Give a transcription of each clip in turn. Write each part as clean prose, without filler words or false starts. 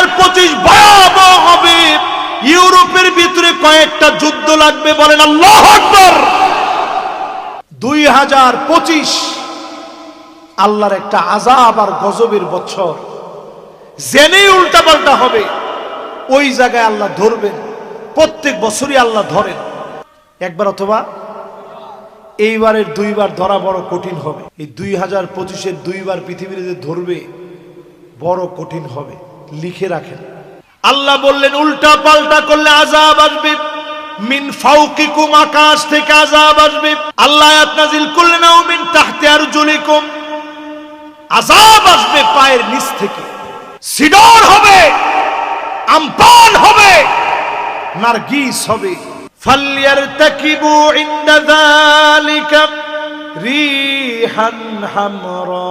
2025 ভয়াবহ হবে। ইউরোপের ভিতরে কয়েকটা যুদ্ধ লাগবে, বলেন আল্লাহু আকবার। 2025 আল্লাহর একটা আযাব আর গজবের বছর। জেনেই উল্টাপাল্টা হবে, ওই জায়গায় আল্লাহ ধরবেন। প্রত্যেক বছরই আল্লাহ ধরেন, একবার অথবা এইবারের দুইবার ধরা বড় কঠিন হবে। এই 2025-এর দুইবার পৃথিবীর যে ধরবে বড় কঠিন হবে, লিখে রাখেন। আল্লাহ বললেন উল্টা পাল্টা করলে আযাব আসবে। মিন ফাওকিকুম, আকাশ থেকে আযাব আসবে। আল্লাহ আয়াত নাযিল করলেন আও মিন তাহতি আরজুলিকুম, আযাব আসবে পায়ের নিচ থেকে। সিডর হবে, আমপান হবে, নারগিস হবে। ফালইয়ারতাকিবু ইনদা যালিকা রিহান হামরা,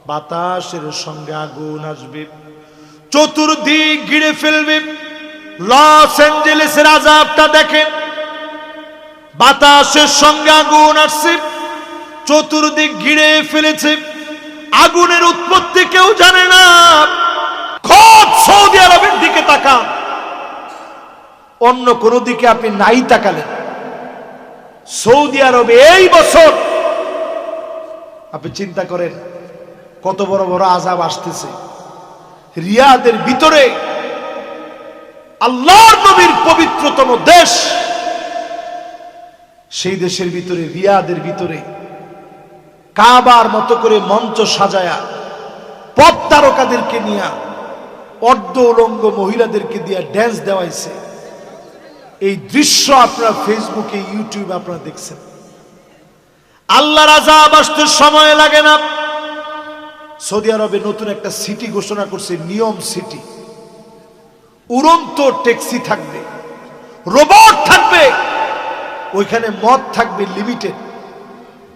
বাতাসের সঙ্গে আগুন আসবে, চতুর্দিক ঘিরে ফেলবে। লস অ্যাঞ্জেলেসের আযাবটা দেখেন, বাতাসের সঙ্গে আগুন আসছে, চতুর্দিক ঘিরে ফেলেছে, আগুনের উৎপত্তি কেউ জানে না। খোদ সৌদি আরবের দিকে তাকান, অন্য কোনো দিকে আপনি নাই তাকালেন। সৌদি আরবে এই বছর আপনি চিন্তা করেন কত বড় বড় আযাব আসতেছে। রিয়াদের ভিতরে, আল্লাহর নবীর পবিত্রতম দেশ, সেই দেশের ভিতরে, রিয়াদের ভিতরে কাবার মতো করে মঞ্চ সাজায়া পপ তারকাদেরকে নিয়ে, অর্ধ উলঙ্গ মহিলাদেরকে দিয়ে ড্যান্স দেওয়াইছে। এই দৃশ্য আপনারা ফেসবুকে, ইউটিউবে আপনারা দেখছেন। আল্লাহর আযাব আসতে সময় লাগে না। সৌদি আরবে নতুন একটা সিটি ঘোষণা করছে, নিয়ম সিটি। উড়ন্ত ট্যাক্সি থাকবে, রোবট থাকবে, ওইখানে মদ থাকবে লিমিটেড।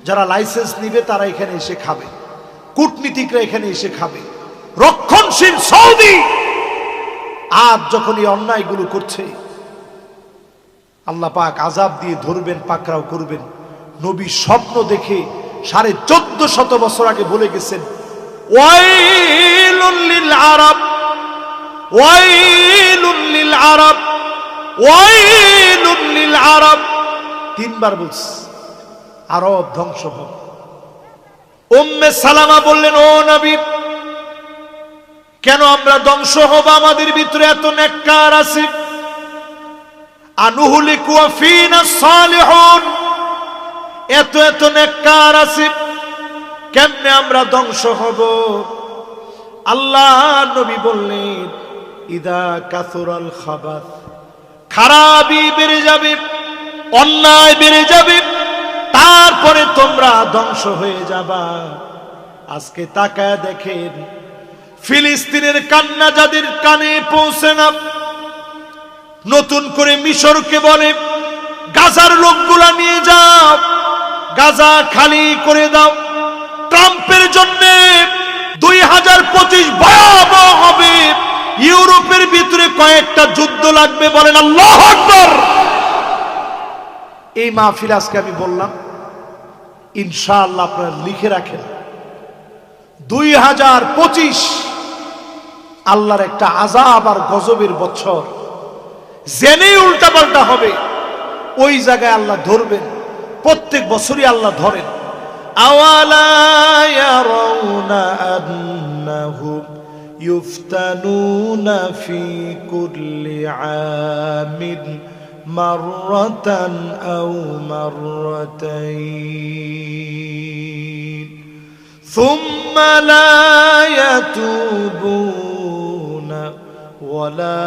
যারা লাইসেন্স নিবে তারা এখানে এসে খাবে, কূটনীতিকরা এখানে এসে খাবে। রক্ষণশীল সৌদি আজ যখন এই অন্যায়গুলো করছে, আল্লাহ পাক আযাব দিয়ে ধরবেন, পাকড়াও করবেন। নবী স্বপ্ন দেখে 1450 বছর আগে বলে গেছেন, ওয়াইলুল লিল আরব, ওয়াইলুল লিল আরব, ওয়াইলুল লিল আরব, তিনবার বলছে আরব ধ্বংস হবে। উম্মে সালামা বললেন, ও নবী, কেন আমরা ধ্বংস হব? আমাদের ভিতরে এত নেককার আছে। আনুহলিকু ফিনা সালিহুন, এত এত নেককার আছে, কেমনে আমরা ধ্বংস হব? আল্লাহ নবী বললেন, ইদা কাসুরাল খাবাস, খারাপি বেড়ে যাবে, অন্যায় বেড়ে যাবে, তারপরে তোমরা ধ্বংস হয়ে যাবা। আজকে তাকায় দেখেন, ফিলিস্তিনের কান্না যাদের কানে পৌঁছে না, নতুন করে মিশরকে বলে গাজার লোকগুলা নিয়ে যাও, গাজা খালি করে দাও। ট্রাম্পের জন্য 2025 ভয়াবহ হবে। ইউরোপের ভিতরে কয়েকটা যুদ্ধ লাগবে, বলেন আল্লাহু আকবার। এই মাহফিল আজকে আমি বললাম, ইনশাআল্লাহ আপনারা লিখে রাখেন। 2025 আল্লাহর একটা আযাব আর গজবের বছর। জেনেই উল্টাপাল্টা হবে, ওই জায়গায় আল্লাহ ধরবেন। প্রত্যেক বছরই আল্লাহ ধরেন। আওয়ালা ইয়ারাউনা আন্নাহুম ইফতানুনা ফি কুল্লি আমিন মাররাতান আও মাররাতাইন সুম্মা লা ইয়াতুবুনা ওয়ালা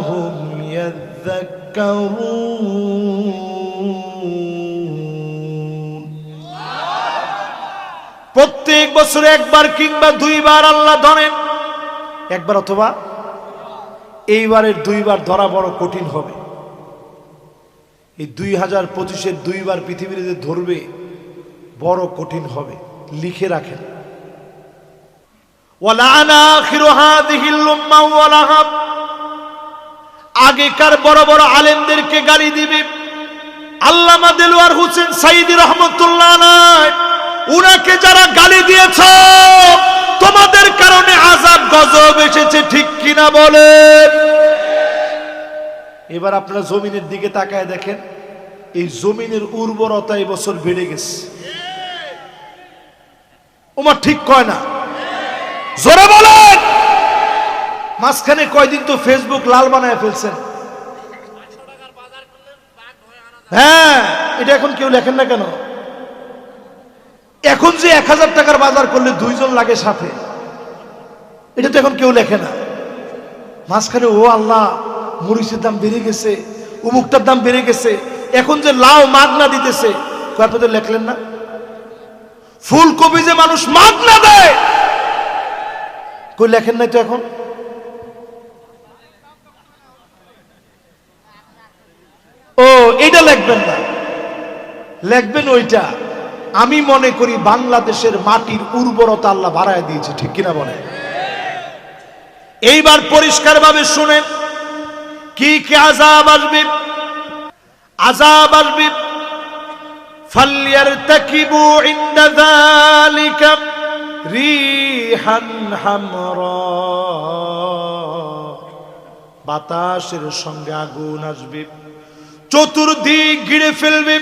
হুম ইয়াযাক্কারুন। প্রত্যেক বছরে একবার কিংবা দুইবার আল্লাহ ধরেন, একবার অথবা এইবারের দুইবার ধরা বড় কঠিন হবে। এই 2025-এর দুইবার পৃথিবীর যে ধরবে বড় কঠিন হবে, লিখে রাখেন। আগেকার বড় বড় আলেমদেরকে গালি দিবে। আল্লামা দেলোয়ার হোসেন সাইদি রহমতুল্লাহ আলাইহি, উনাকে যারা গালি দিয়েছ তোমাদের কিনা বলেন? এবার আপনারা জমিনের দিকে তাকায় দেখেন, এই জমিনের উর্বরতা এই বছর বেড়ে গেছে। ওমা ঠিক কয় না? জোরে বলেন। মাঝখানে কয়দিন তো ফেসবুক লাল বানায় ফেলছেন। হ্যাঁ, এটা এখন কেউ লেখেন না কেন? এখন যে 1000 টাকার বাজার করলে 2 জন লাগে সাথে, এটা তো এখন কেউ লেখে না। মাঝখানে ও আল্লাহ, মরিচের দাম বেড়ে গেছে, উমুকটার দাম বেড়ে গেছে, এখন যে লাউ মাগনা দিতেছে, আপনাদের লেখলেন না? ফুলকপি যে মানুষ মাগনা দেয়, কই লেখেন নাই তো এখন? ও, এটা লিখবেন না, লিখবেন ওইটা। আমি মনে করি বাংলাদেশের মাটির উর্বরতা আল্লাহ বাড়ায় দিয়েছে, ঠিক কিনা বলেন? এইবার পরিষ্কার ভাবে শুনেন, কি কি আযাব আসবে। আযাব আসবে, ফালইয়ারতাকিবু ইনদা যালিকা রিহান হামরা, বাতাসের সঙ্গে আগুন আসবে, চতুর্দিক ঘিরে ফেলবে।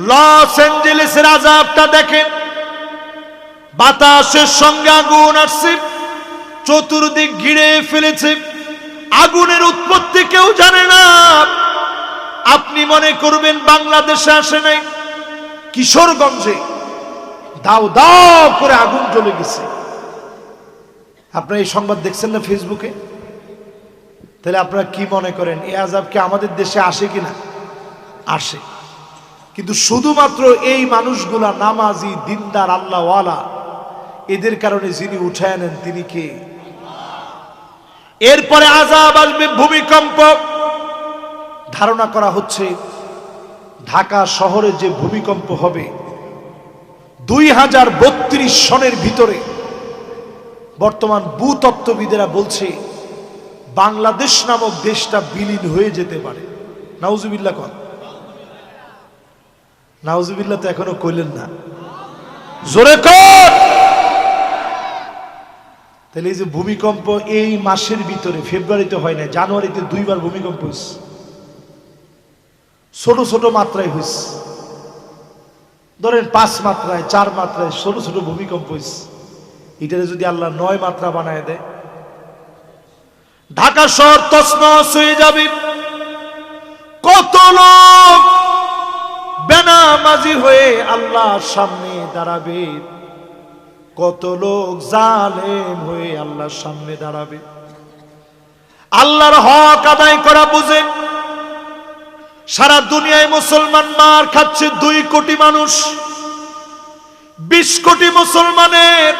লস অ্যাঞ্জেলেসের আযাবটা দেখেন, বাতাসের সঙ্গে আগুন আসছে, চতুর্দিক ঘিরে ফেলেছে, আগুনের উৎপত্তি কেউ জানে না। আপনি মনে করবেন বাংলাদেশে আসে নাই, কিশোরগঞ্জে দাও দাও করে আগুন জ্বলে গেছে। আপনারা এই সংবাদ দেখছেন না ফেসবুকে? তাহলে আপনারা কি মনে করেন এই আযাব কি আমাদের দেশে আসে কিনা? আসে। কিন্তু শুধুমাত্র এই মানুষগুলা নামাজি, দিনদার, আল্লাহওয়ালা, এদের কারণে যিনি উঠায় নেন তিনি কে? এরপরে আযাব আসবে ভূমিকম্প। ধারণা করা হচ্ছে ঢাকা শহরে যে ভূমিকম্প হবে 2032 সনের ভিতরে, বর্তমান ভূতত্ত্ববিদেরা বলছে বাংলাদেশ নামক দেশটা বিলীন হয়ে যেতে পারে। নাউজুবিল্লাহ কন। নাউজুবিল্লাহ তো এখনো কইলেন না, জোরে কর। তাহলে এই যে ভূমিকম্প এই মাসের ভিতরে, ফেব্রুয়ারিতে হয় না, জানুয়ারিতে 2 বার ভূমিকম্প হয়েছে, ছোট ছোট মাত্রায় হয়েছে। ধরেন 5 মাত্রায়, 4 মাত্রায় ছোট ছোট ভূমিকম্প হয়েছে। এটারে যদি আল্লাহ 9 মাত্রা বানায় দেয়, ঢাকা শহর তছনছ হয়ে যাবে। কত লোক বেনামাজি হয়ে আল্লাহর সামনে দাঁড়াবে, কত লোক জালেম হয়ে আল্লাহর সামনে দাঁড়াবে। আল্লাহর হক আদায় করা বুঝেন। সারা দুনিয়ায় মুসলমান মার খাচ্ছে 2 কোটি মানুষ। 20 কোটি মুসলমানের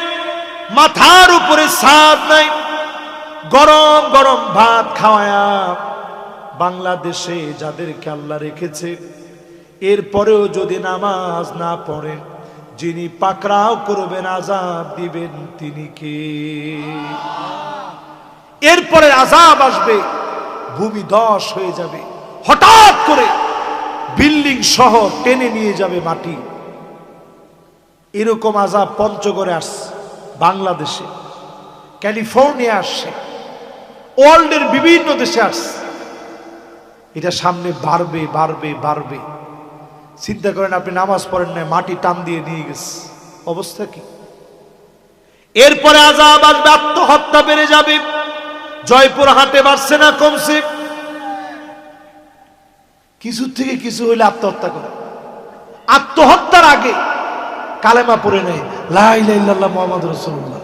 মাথার উপরে ছাদ নাই, গরম গরম ভাত খাওয়ায়া বাংলাদেশে যাদেরকে আল্লাহ রেখেছে, এরপরেও যদি নামাজ না পড়েন, যিনি পাকড়াও করবেন, আযাব দিবেন, তিনি কে? এরপরে আযাব আসবে, ভূমি ধস হয়ে যাবে, হঠাৎ করে বিল্ডিং শহর টেনে নিয়ে যাবে মাটি। এরকম আযাব পঞ্চগড়ে আসছে, বাংলাদেশে, ক্যালিফোর্নিয়া আসছে, ওয়ার্ল্ডের বিভিন্ন দেশে আসছে। এটা সামনে বাড়বে বাড়বে বাড়বে। চিন্তা করেন, আপনি নামাজ পড়েন না, মাটি টান দিয়ে নিয়ে গেছে, অবস্থা কি? এরপরে আযাব আসবে, আত্মহত্যা বেড়ে যাবে। জয়পুরহাটে বাড়ছে না কমছে? কিছু থেকে কিছু হইলে আত্মহত্যা করে। আত্মহত্যার আগে কালেমা পড়ে নেয়, লা ইলাহা ইল্লাল্লাহ মুহাম্মাদুর রাসূলুল্লাহ।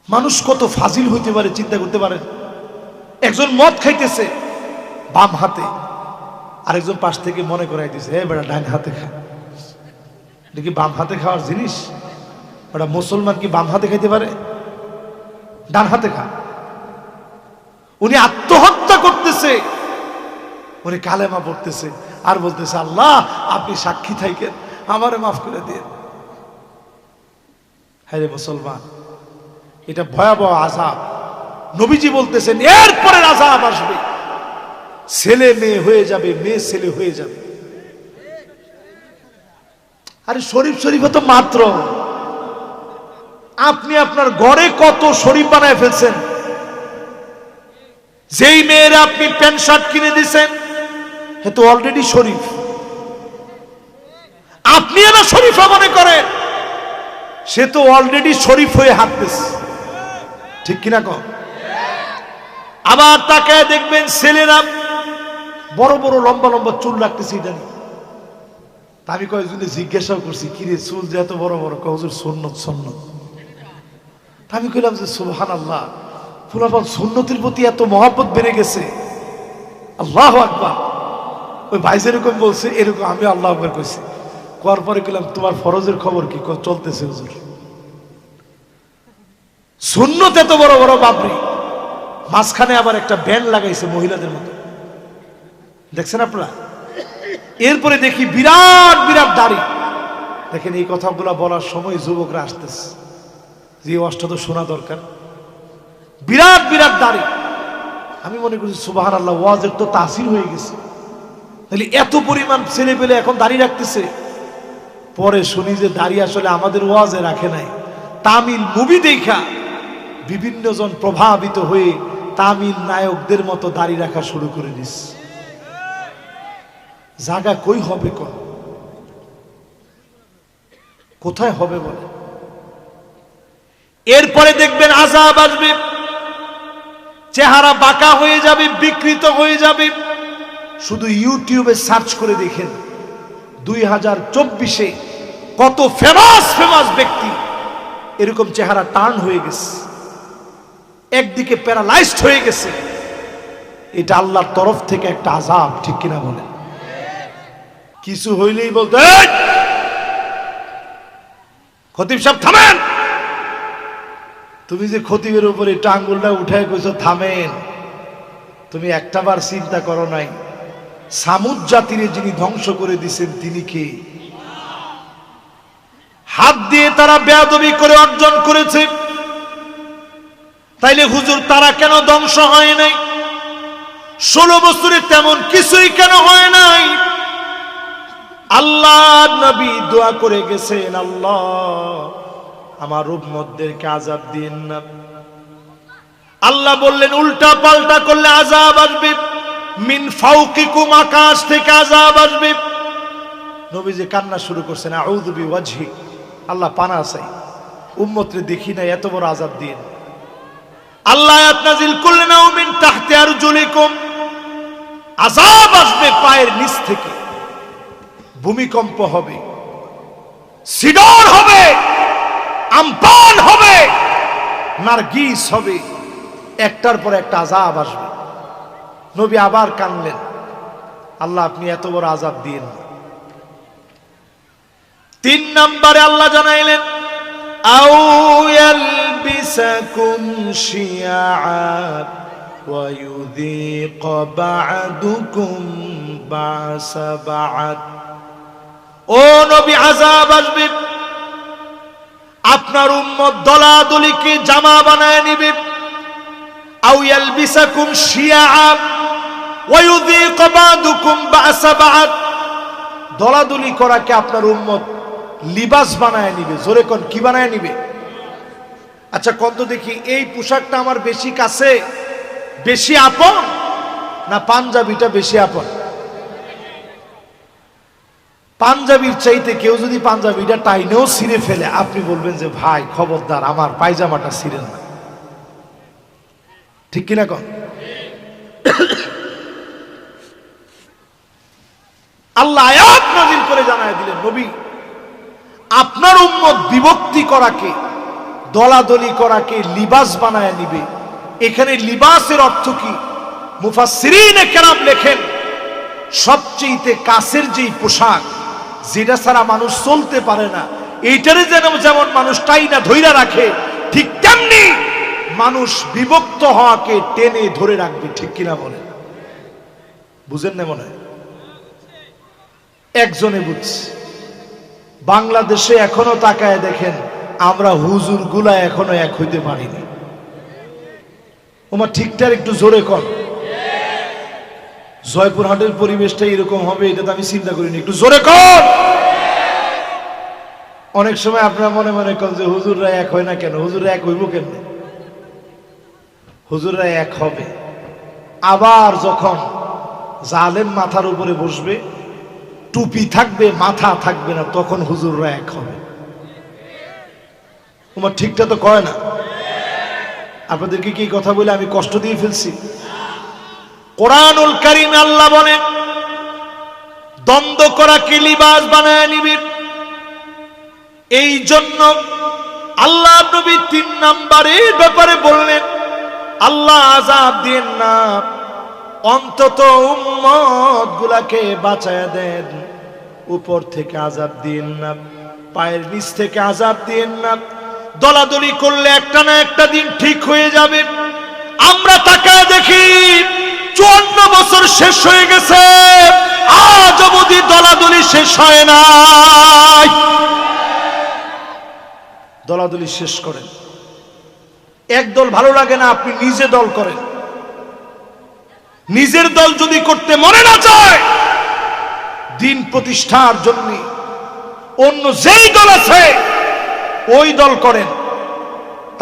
মানুষ কত ফাজিল হইতে পারে চিন্তা করতে পারেন। একজন মদ খাইতেছে বাম হাতে, আরেকজন পাশ থেকে মনে করাই দিছে, এ বেটা ডান হাতে খা। এটা কি বাম হাতে খাওয়ার জিনিস? বেটা মুসলমান কি বাম হাতে খাইতে পারে? ডান হাতে খা। উনি আত্মহত্যা করতেছে, উনি কালেমা পড়তেছে আর বলতেছে, আল্লাহ আপনি সাক্ষী থাকেন, আমারে মাফ করে দিন। হ্যাঁ রে মুসলমান, এটা ভয়াবহ আযাব। নবীজি বলতেছেন এরপরে আযাব আসবে, ছেলে মেয়ে হয়ে যাবে, মেয়ে ছেলে হয়ে যাবে। আরে শরীফ শরীফ তো মাত্র, আপনি আপনার ঘরে কত শরীফ বানায় ফেলছেন। যেই মেয়ের আপনি প্যান্ট শার্ট কিনে দিচ্ছেন সে তো অলরেডি শরীফ, আপনি না শরীফা মনে করেন, সে তো অলরেডি শরীফ হয়ে হাঁটতেছে, ঠিক কিনা কম? আবার তাকায় দেখবেন ছেলেরা বড় বড় লম্বা লম্বা চুল রাখতেছে, ইদানি আমি কয়েকজনে জিজ্ঞাসাও করছি, কিরে চুল যে এত বড় বড়, হুজুর সুন্নত সুন্নত। আমি কইলাম যে সুবহানাল্লাহ, ফুলাফল সুন্নতের প্রতি এত মহব্বত বেড়ে গেছে, আল্লাহু আকবার। ওই ভাই যেরকম বলছে এরকম আমি আল্লাহু আকবার কইছি। কোয়ার পরে কইলাম তোমার ফরজের খবর কি? চলতেছে হুজুর। সুন্নত এত বড় বড় বাবরি, মাঝখানে আবার একটা ব্যান্ড লাগাইছে মহিলাদের মতো, দেখছেন আপনারা? এরপরে দেখি বিরাট বিরাট দাড়ি। দেখেন এই কথাগুলো বলার সময় যুবকরা আসতেছে, যে ওয়াজটা তো শোনা দরকার। বিরাট বিরাট দাড়ি, আমি মনে করছি সুবহানাল্লাহ, ওয়াজের তো তাসির হয়ে গেছে, তাহলে এত পরিমাণ ছেলে পেলে এখন দাড়ি রাখতেছে। পরে শুনি যে দাড়ি আসলে আমাদের ওয়াজে রাখে নাই, তামিল মুভি দেখা বিভিন্ন জন প্রভাবিত হয়ে তামিল নায়কদের মতো দাড়ি রাখা শুরু করে দিস। জায়গা কই হবে, কোথায় হবে বলে? এরপরে দেখবেন আযাব আসবে, চেহারা বাঁকা হয়ে যাবে, বিকৃত হয়ে যাবে। শুধু ইউটিউবে সার্চ করে দেখেন 2024-এ কত ফেমাস ফেমাস ব্যক্তি এরকম চেহারা টার্ন হয়ে গেছে, একদিকে প্যারালাইজড হয়ে গেছে। এটা আল্লাহর তরফ থেকে একটা আযাব, ঠিক কিনা বলেন? কিছু হইলেই বলতে খতিব সাহেব থামেন। তুমি যে খতিবের উপরে একটা আঙ্গুলটা উঠায় কইছো থামেন, তুমি একটাবার চিন্তা করো নাই সামুদ জাতিরে যিনি ধ্বংস করে দিয়েছেন তিনি কে? হাত দিয়ে তারা বেয়াদবি করে অর্জন করেছে, তাইলে হুজুর তারা কেন ধ্বংস হয় নাই? 16 বছরে তেমন কিছুই কেন হয় নাই? আল্লাহ নবী দোয়া করে গেছেন, আল্লাহ আমার উম্মতদেরকে আযাব দিন না। আল্লাহ বললেন উল্টা পাল্টা করলে আযাব আসবে, মিন ফাওকিকুম, আকাশ থেকে আযাব আসবে। নবীজি কান্না শুরু করছেন, আউযু বিওয়াজহি, আল্লাহ পানা চাই, উম্মতরে দেখি না এত বড় আযাব দিন। আল্লাহ আয়াত নাযিল করলেন, আও মিন তাহতি আরজুলিকুম, আযাব আসবে পায়ের নিচ থেকে, ভূমিকম্প হবে, সিডর হবে, আমপান হবে, নারগিস হবে, একটার পর একটা আযাব আসবে। নবী আবার কানলেন, আল্লাহ আপনি এত বড় আযাব দিন। 3 নম্বরে আল্লাহ জানাইলেন, আও ইয়ালবিসাকুম শিয়াআ ওয়া ইউযীক বা'দুকুম বা'সা বা'দ। ও নবী, আযাব আসবে, আপনার উম্মত দলাদলিকে জামা বানায় নিবে। আও ইয়ালবিসাকুম শিয়াআ ওয়া ইউযীক বা'দুকুম বা'সা বা'দ, দলাদলি করাকে আপনার উম্মত লিবাস বানায় নিবে। জোরে কোন, কি বানায় নিবে? আচ্ছা কত দেখি, এই পোশাকটা আমার বেশি কাছে, বেশি আপন, না পাঞ্জাবিটা বেশি আপন? পাঞ্জাবির চাইতে কেউ যদি পাঞ্জাবিটা টাইনেও ছিঁড়ে ফেলে, আপনি বলবেন যে ভাই খবরদার আমার পায়জামাটা ছিঁড়েন না, ঠিক কিনা কন? আল্লাহ আয়াত নাযিল করে জানায় দিলেন, নবী আপনার উম্মত বিভক্তি করাকে, দলাদলি করাকে লিবাস বানায় নিবে। এখানে লিবাসের অর্থ কি? মুফাসসিরিনে কেরাম লেখেন, সবচেয়ে কাছের যেই পোশাক, যেটা ছাড়া মানুষ চলতে পারে না, এইটারে যেমন মানুষ টাইনা ধইরা রাখে, ঠিক তেমনি মানুষ বিভক্ত হওয়াকে টেনে ধরে রাখবে, ঠিক কিনা বলেন? বুঝেন না মনে হয়? একজনে বুঝছে। বাংলাদেশে এখনো তাকায় দেখেন, আমরা হুজুর গুলা এখনো এক হইতে পারিনি। ওমা ঠিকঠাক একটু জোরে কর। জয়পুরহাটের পরিবেশটা এরকম হবে এটা তো আমি চিন্তা করিনি, একটু জোরে কর। অনেক সময় আপনারা মনে মনে করেন যে হুজুররা এক হয় না কেন? হুজুররা এক হইব কেন? হুজুররা এক হবে আবার যখন জালেম মাথার উপরে বসবে, টুপি থাকবে মাথা থাকবে না, তখন হুজুররা এক হবে। তোমার ঠিকটা তো কয় না। আপনাদেরকে কি কথা বলে আমি কষ্ট দিয়ে ফেলছি? কোরআনুল কারীমে আল্লাহ বলেন দ্বন্দ্ব করাকে লিবাস বানায় নিবে। এই জন্য আল্লাহ নবী 3 নম্বরের ব্যাপারে বললেন, আল্লাহ আযাব দেন না, অন্তত উম্মত গুলাকে বাঁচায়া দেন, উপর থেকে আযাব দিন না, পায়ের নিচ থেকে আযাব দিন না। দলাদলি করলে একটা না একটা দিন ঠিক হয়ে যাবে। আমরা তাকায় দেখি 54 বছর শেষ হয়ে গেছে, আজ অবধি দলাদলি শেষ হয় নাই। দলাদলি শেষ করেন। এক দল ভালো লাগে না, আপনি নিজে দল করেন। নিজের দল যদি করতে মনে না চায়, দিন প্রতিষ্ঠার জন্য অন্য যেই দল আছে ওই দল করেন।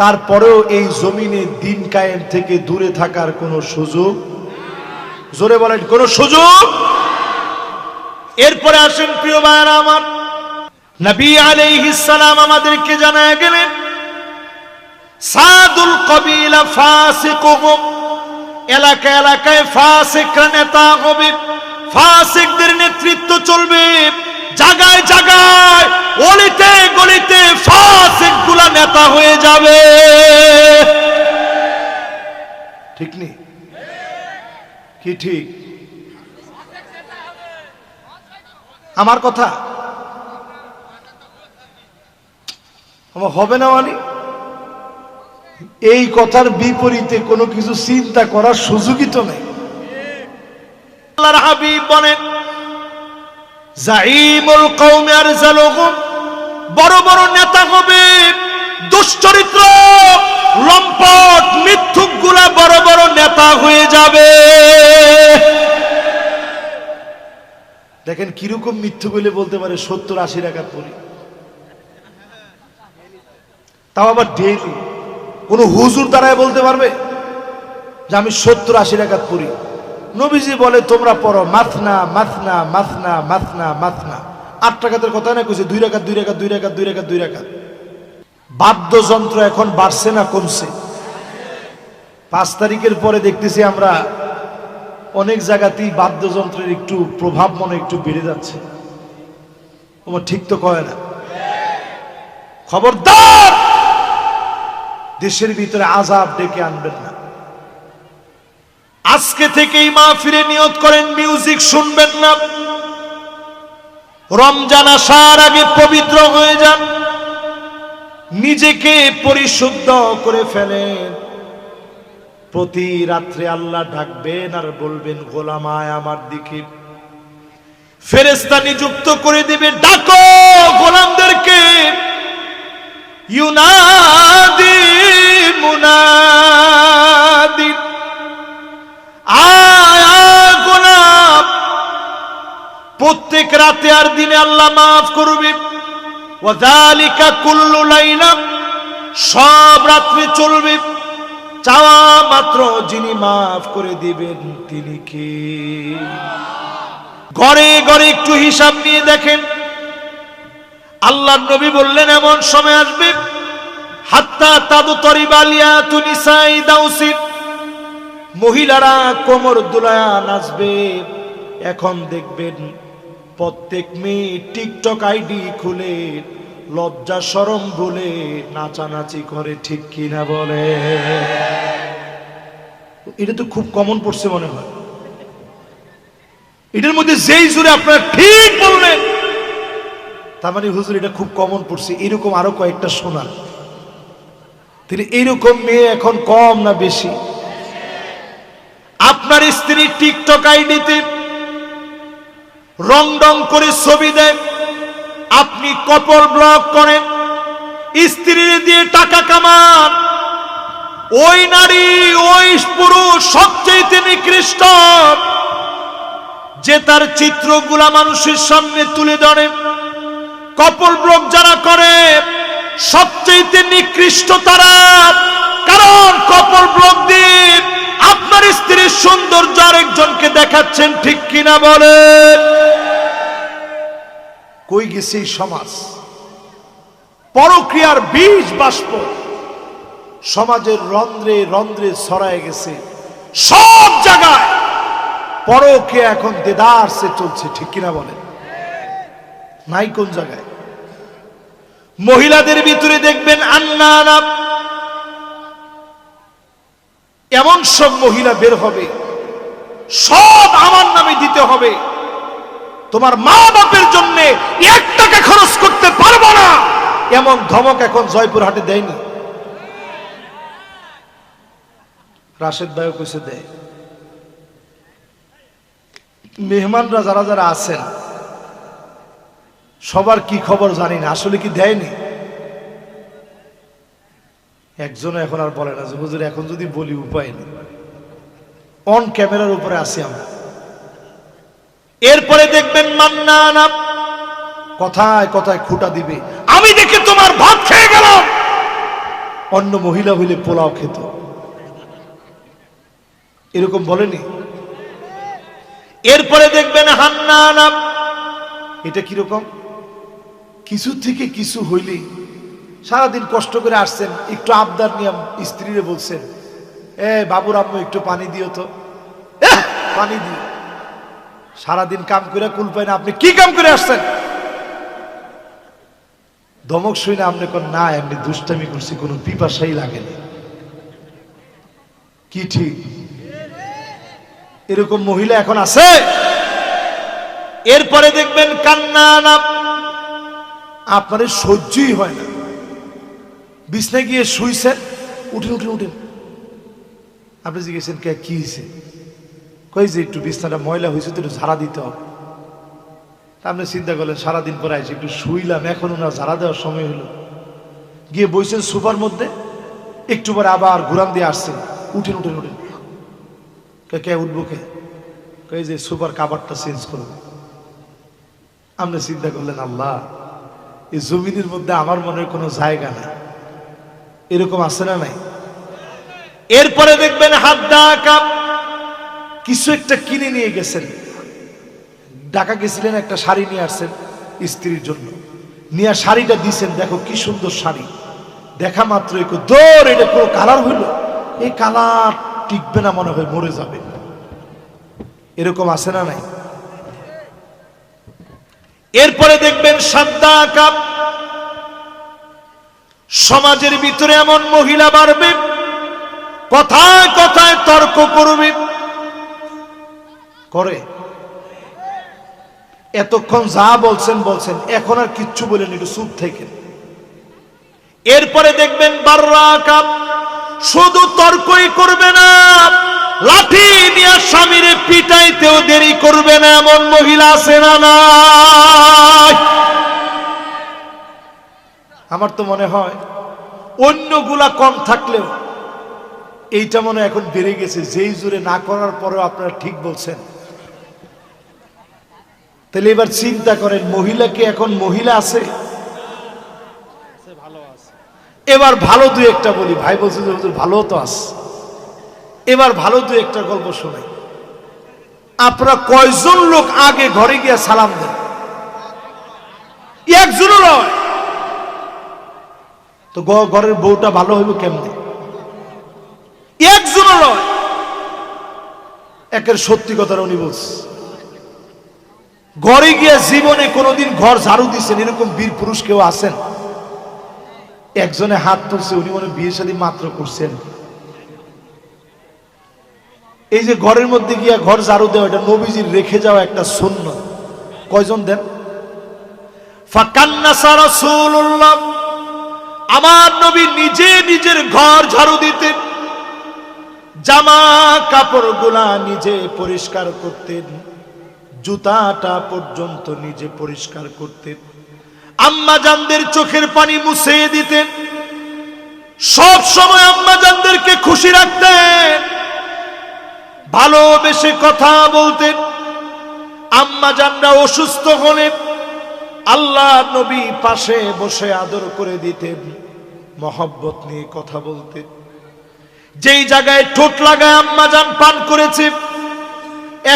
তারপরেও এই জমিনে দিন কায়েম থেকে দূরে থাকার কোনো সুযোগ, জোরে বলেন, কোনো সুযোগ। এরপরে আসেন প্রিয় ভাইরা আমার, নবী আলাইহিস সালাম আমাদেরকে জানায় গেলেন সাদুল কবিলা ফাসিকুহুম, এলাকা এলাকায় ফাসিকরা নেতা হবে, ফাসিকদের নেতৃত্ব চলবে, জায়গায় জায়গায় অলিতে গলিতে ফাসিকগুলা নেতা হয়ে যাবে। ঠিক নেই কি? ঠিক আমার কথা আমার হবে না মানে? এই কথার বিপরীতে কোনো কিছু চিন্তা করার সুযোগই তো নেই। আল্লাহর হাবিব বলেন জাইমুল কওমি আরজালুহুম, বড় বড় নেতা হবে, দুশ্চরিত্র লম্পট মিথ্যুকগুলা বড় বড় নেতা হয়ে যাবে। দেখেন কিরকম মিথ্যু বলে বলতে পারে 70-80 রাকাত পড়ি, তাও আবার ডেইলি। কোন হুজুর দ্বারাই বলতে পারবে যে আমি 70-80 রাকাত পড়ি? নবীজি বলে তোমরা পড়ো মাথনা মাথনা মাথনা মাথনা মাথনা। 8 রাকাতের কথা না কইছে 2 রাকাত 2 রাকাত 2 রাকাত 2 রাকাত 2 রাকাত। বাদ্যযন্ত্র এখন বাড়ছে না কমছে? 5 তারিখের পরে দেখতেছি আমরা অনেক জায়গাতেই বাদ্যযন্ত্রের একটু প্রভাব মনে একটু বেড়ে যাচ্ছে। তোমার ঠিক তো কয় না? খবরদার দেশের ভিতরে আযাব ডেকে আনবেন না। আজকে থেকেই মাহফিলে নিয়ত করেন মিউজিক শুনবেন না। রমজান আসার আগে পবিত্র হয়ে যান, নিজেকে পরিশুদ্ধ করে ফেলেন। প্রতি রাত্রে আল্লাহ ডাকবেন আর বলবেন গোলামায় আমার দিকে। ফেরেশতা নিযুক্ত করে দিবে, ডাকো গোলামদেরকে। ইউনাদি মুনাদি, আয়া গোলাম। প্রত্যেক রাতে আর দিনে আল্লাহ মাফ করবে। ওয়াযালিকা কুল্লু লাইলা, সব রাত্রে চলবে। চাওয়া মাত্র যিনি মাফ করে দিবেন তিনি কে? ঘরে ঘরে একটু হিসাব নিয়ে দেখেন। আল্লাহর নবী বললেন এমন সময় আসবে হাত্তা তাদতরিবা লিয়াতু নিসাই দাউসি, মহিলারা কোমর দুলায়া নাচবে। এখন দেখবেন প্রত্যেক মেয়ে টিকটক আইডি খুলে লজ্জা শরম ভুলে নাচানাচি করে। ঠিক কিনা বলে? এটা তো খুব কমন পড়ছে মনে হয়। এটার মধ্যে যেই জুড়ে আপনারা ঠিক বললেন, তার মানে হুজুর এটা খুব কমন পড়ছে। এরকম আরো কয়েকটা শোনা। তিনি এইরকম মেয়ে এখন কম না বেশি? আপনার স্ত্রী টিকটক আইডিতে রং ডং করে ছবি দেয়, আপনি কপল ব্লক করেন, স্ত্রী দিয়ে টাকা কামান। ওই নারী ওই পুরুষ সবচেয়ে নিকৃষ্ট যে তার চিত্রগুলা মানুষের সামনে তুলে ধরে, কপল ব্লক যারা করে সবচেয়ে নিকৃষ্ট তারা, কারণ কপল ব্লক দিয়ে আপনার স্ত্রীর সৌন্দর্য আরেকজনকে দেখাচ্ছেন, ঠিক কিনা বলেন? কই গেছে এই সমাজ? পরক্রিয়ার বীজ বাষ্প সমাজের রন্ধ্রে রন্ধ্রে ছড়ায় গেছে, সব জায়গায় পরক্রিয়া এখন দেদারসে চলছে, ঠিক কিনা বলেন? নাই কোন জায়গায়? মহিলাদের ভিতরে দেখবেন আন্নানা, এমন সব মহিলা বের হবে, সব আমার নামে দিতে হবে, তোমার মা বাপের জন্য 1 টাকা খরচ করতে পারবো না, এমন ধমক এখন জয়পুরহাটে দেয়নি? রাশেদ ভাইও কইছে দেয়। মেহমানরা যারা যারা আছেন সবার কি খবর জানি না, আসলে কি দেয়নি? একজনও এখন আর বলে না যে হুজুর এখন যদি বলি উপায় নেই, অন ক্যামেরার উপরে আসি আমরা। এরপরে দেখবেন মান্নানা, কথায় কথায় খুঁটা দিবে, আমি দেখে তোমার ভাত খেয়ে গেলাম, অন্য মহিলা হইলে পোলাও খেত, এরকম বলেনি? এরপরে দেখবেন হান্নানা, এটা কিরকম? কিছু থেকে কিছু হইলেই, সারাদিন কষ্ট করে আসছেন, একটু আবদার নিয়ে স্ত্রীরে বলছেন, বাবুর আম্মু একটু পানি দিও তো, পানি দিও। সারাদিন কাম করে কুল পায় না, আপনি কি কাম করে আসছেন? ধমক শুই না, আপনি কোন না এমনি দুষ্টামি করছি, কোনো পিপাসাই লাগেনি, কি ঠিক? এরকম মহিলা এখন আছে। এরপরে দেখবেন কান্নানা, আপনার সহ্যই হয় না, বিছনায় গিয়ে শুইছেন, উঠেন উঠেন উঠেন, আপনি জিজ্ঞেসেন কে কি হয়েছে? কই যে একটু বিছনাটা ময়লা হয়েছে তো একটু ঝাড়া দিতে হবে। আপনি চিন্তা করলেন সারাদিন পরে আইসি একটু শুইলাম, এখন ওনার ঝাড়া দেওয়ার সময় হলো, গিয়ে বইছেন সোফার মধ্যে, একটু পরে আবার ঘুরান দিয়ে আসছেন, উঠেন উঠেন উঠেন, কে উঠবো কে? কই যে সোফার কাভারটা চেঞ্জ করবো। আপনি চিন্তা করলেন আল্লাহ, এই জমিনের মধ্যে আমার মনে কোনো জায়গা নাই, এরকম আছে না নাই? এরপরে দেখবেন হাত ডাকা, কিছু একটা কিনে নিয়ে গেছেন, ঢাকা গেছিলেন, একটা শাড়ি নিয়ে আসছেন স্ত্রীর জন্য, নিয়ে শাড়িটা দিছেন, দেখো কি সুন্দর শাড়ি, দেখা মাত্র দৌড়, এটা পুরো কালার হইল, এই কালার টিকবে না, মনে হয় মরে যাবে, এরকম আছে না নাই? এরপরে দেখবেন সাদ্দা কাপ, সমাজের ভিতরে এমন মহিলা বাড়বে, কথায় কথায় তর্ক করবে, করে এতক্ষণ যা বলছেন বলছেন, এখন আর কিচ্ছু বলেন, একটু চুপ থেকে। এরপরে দেখবেন বাররা কাপ, শুধু তর্কই করবে না, লাঠি নিয়ে স্বামীরে পিটাইতেও দেরি করবে না, এমন মহিলা আছে না নাই? আমার তো মনে হয় অন্যগুলা কম থাকলেও এইটা মনে এখন বেড়ে গেছে, যেই জোরে না করার পরেও আপনারা ঠিক বলছেন। তাহলে এবার চিন্তা করেন, মহিলা কি এখন মহিলা আছে? এবার ভালো দুই একটা বলি, ভাই বলছে যে হুজুর ভালো তো আছে, এবার ভালো দুই একটা গল্প শোনাই। আপনারা কয়জন লোক আগে ঘরে গিয়া সালাম দেন? একজনও নয় তো, ঘরের বউটা ভালো হইব কেমনে? একজনও নয়। একের সত্যি কথাটা উনি বলছে, ঘরে গিয়া জীবনে কোনোদিন ঘর ঝাড়ু দিচ্ছেন এরকম বীর পুরুষ কেউ আছেন? একজনে হাত তুলছে, উনি মনে বিয়ে শাদী মাত্র করছেন। এই যে ঘরের মধ্যে গিয়া ঘর ঝাড়ু দেওয়া, এটা নবীজির রেখে যাওয়া একটা সুন্নাত। কয়জন দেন? ফাকান্নাসা রাসূলুল্লাহ, আমার নবী নিজে নিজের ঘর ঝাড়ু দিতেন, জামা কাপড়গুলা নিজে পরিষ্কার করতেন, জুতাটা পর্যন্ত নিজে পরিষ্কার করতেন, আম্মা জানদের চোখের পানি মুছে দিতেন, সব সময় আম্মা জানদেরকে খুশি রাখতেন, ভালোবেসে কথা বলতেন। আম্মা জানরা অসুস্থ হলে আল্লাহ নবী পাশে বসে আদর করে দিতেন, মহব্বত নিয়ে কথা বলতেন। যেই জায়গায় ঠোঁট লাগায় আম্মাজান পান করেছে,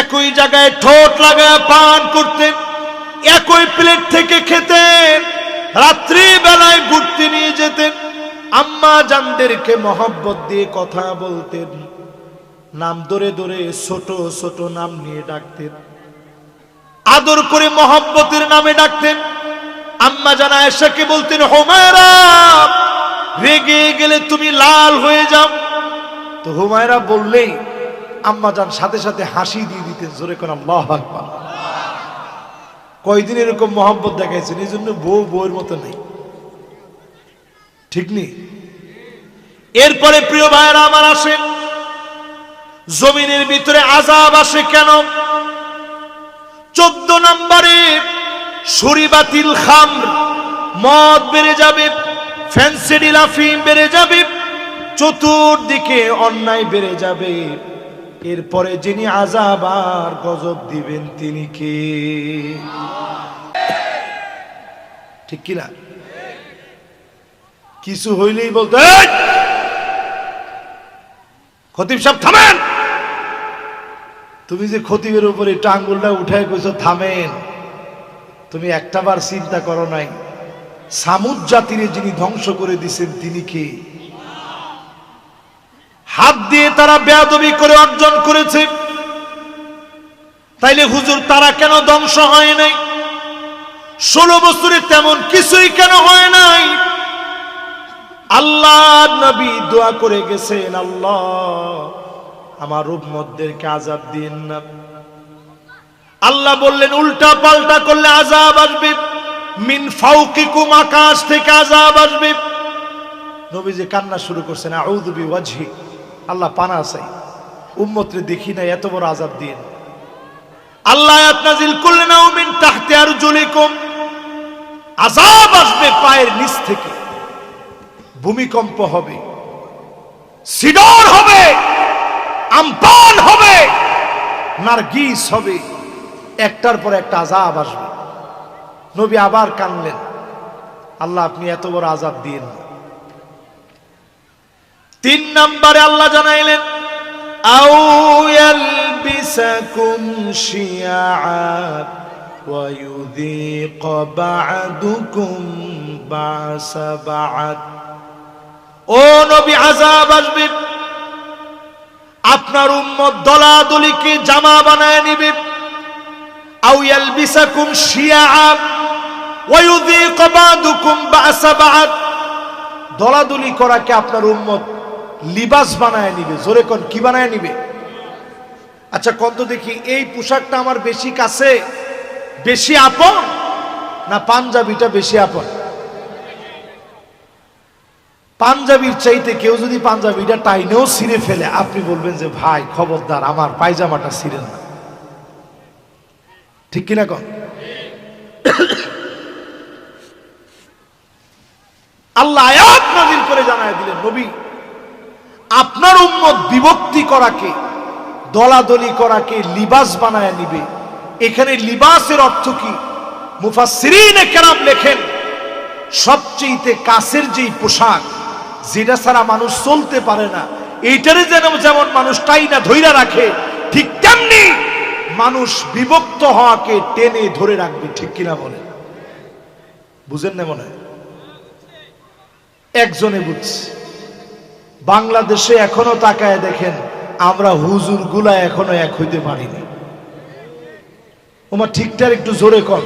একই জায়গায় ঠোঁট লাগায় পান করতেন, একই প্লেট থেকে খেতেন, রাত্রি বেলায় ঘুরতে নিয়ে যেতেন, আম্মা জানদেরকে মহব্বত দিয়ে কথা বলতেন, নাম ধরে ধরে ছোট ছোট নাম নিয়ে ডাকতেন, আদর করে মহব্বতের নামে ডাকতেন। আম্মা জান আয়েশাকে বলতেন, হুমায়রা, রেগে গেলে তুমি লাল হয়ে যাও। তো হুমায়রা বললেই আম্মা জান সাথে সাথে হাসি দিয়ে দিতেন, জোরে কোন আল্লাহু আকবার। কয়দিন এরকম মহব্বত দেখাইছেন, এই জন্য বউয়ের মতো নেই, ঠিক নেই। এরপরে প্রিয় ভাইরা আমার আসেন, জমিনের ভিতরে আযাব আসে কেন? 14 নম্বরে শরীবাতিল খামর, মদ বেড়ে যাবে, ফেন্সিডিল আফিম বেড়ে যাবে, চতুর্দিকে অন্যায় বেড়ে যাবে। এরপরে যিনি আযাব আর গজব দিবেন তিনি কে? ঠিক কিনা? কিছু হইলেই বলতে, খতিব সাহেব থামেন। তুমি যে খতিবের উপরে একটু আঙ্গুলটা উঠায় কইছো থামেন, তুমি একটাবার চিন্তা করো নাই সামুদ জাতিরে যিনি ধ্বংস করে দিয়েছেন তিনি কে? হাত দিয়ে তারা বেয়াদবি করে অর্জন করেছে, তাইলে হুজুর তারা কেন ধ্বংস হয় নাই? 16 বছরে তেমন কিছুই কেন হয় নাই? আল্লাহ নবী দোয়া করে গেছেন, আল্লাহ আমার উম্মতদেরকে আযাব দিন না। আল্লাহ বললেন উল্টা পাল্টা করলে আযাব আসবে, মিন ফাওকিকুম, আকাশ থেকে আযাব আসবে। নবীজি কান্না শুরু করছেন, আউযু বিওয়াজহি, আল্লাহ পানা চাই, উম্মতরে দেখি না এত বড় আযাব দিন। আল্লাহ আয়াত নাযিল করলেন, আও মিন তাহতি আরজুলিকুম, আযাব আসবে পায়ের নিচ থেকে, ভূমিকম্প হবে, সিডর হবে, আমপান হবে, নারগিস হবে, একটার পর একটা আযাব আসবে। নবী আবার কানলেন, আল্লাহ আপনি এত বড় আযাব দিন। 3 নম্বরে আল্লাহ জানাইলেন, আও ইয়ালবিসাকুম শিয়া ওয়া ইউযীক বা'দুকুম বা'সা বা'দ। ও নবী, আযাব আসবে, আপনার উম্মত দলাদলিকে জামা বানায় নিবে। আও ইয়ালবিসাকুম শিয়া ওয়া ইউযীক বা'দুকুম বা'সা বা'দ, দলাদলি করাকে আপনার উম্মত লিবাস বানায় নিবে। জোরে কোন, কি বানায় নিবে? আচ্ছা কোন তো দেখি, এই পোশাকটা আমার বেশি কাছে, বেশি আপন, না পাঞ্জাবিটা বেশি আপন? পাঞ্জাবির চাইতে কেউ যদি পাঞ্জাবিটা টাইনেও ছিঁড়ে ফেলে, আপনি বলবেন যে ভাই খবরদার আমার পায়জামাটা ছিঁড়েন না, ঠিক কিনা কন? আল্লাহ আয়াত নাযিল করে জানায় দিলেন, নবী আপনার উম্মত বিভক্তি করাকে, দলাদলি করাকে লিবাস বানায় নিবে। এখানে লিবাসের অর্থ কি? মুফাসসিরিনে কেরাম লেখেন, সবচেয়ে কাছের যেই পোশাক, যেটা ছাড়া মানুষ চলতে পারে না, এইটারে যেমন মানুষ টাইনা ধইরা রাখে, ঠিক তেমনি মানুষ বিভক্ত হওয়াকে টেনে ধরে রাখবে। ঠিক কিনা বলে? বুঝেন না মনে হয়? একজনে বুঝছে। বাংলাদেশে এখনো তাকায় দেখেন, আমরা হুজুর গুলা এখনো এক হইতে পারিনি। ওমা ঠিকঠাক একটু জোরে কর।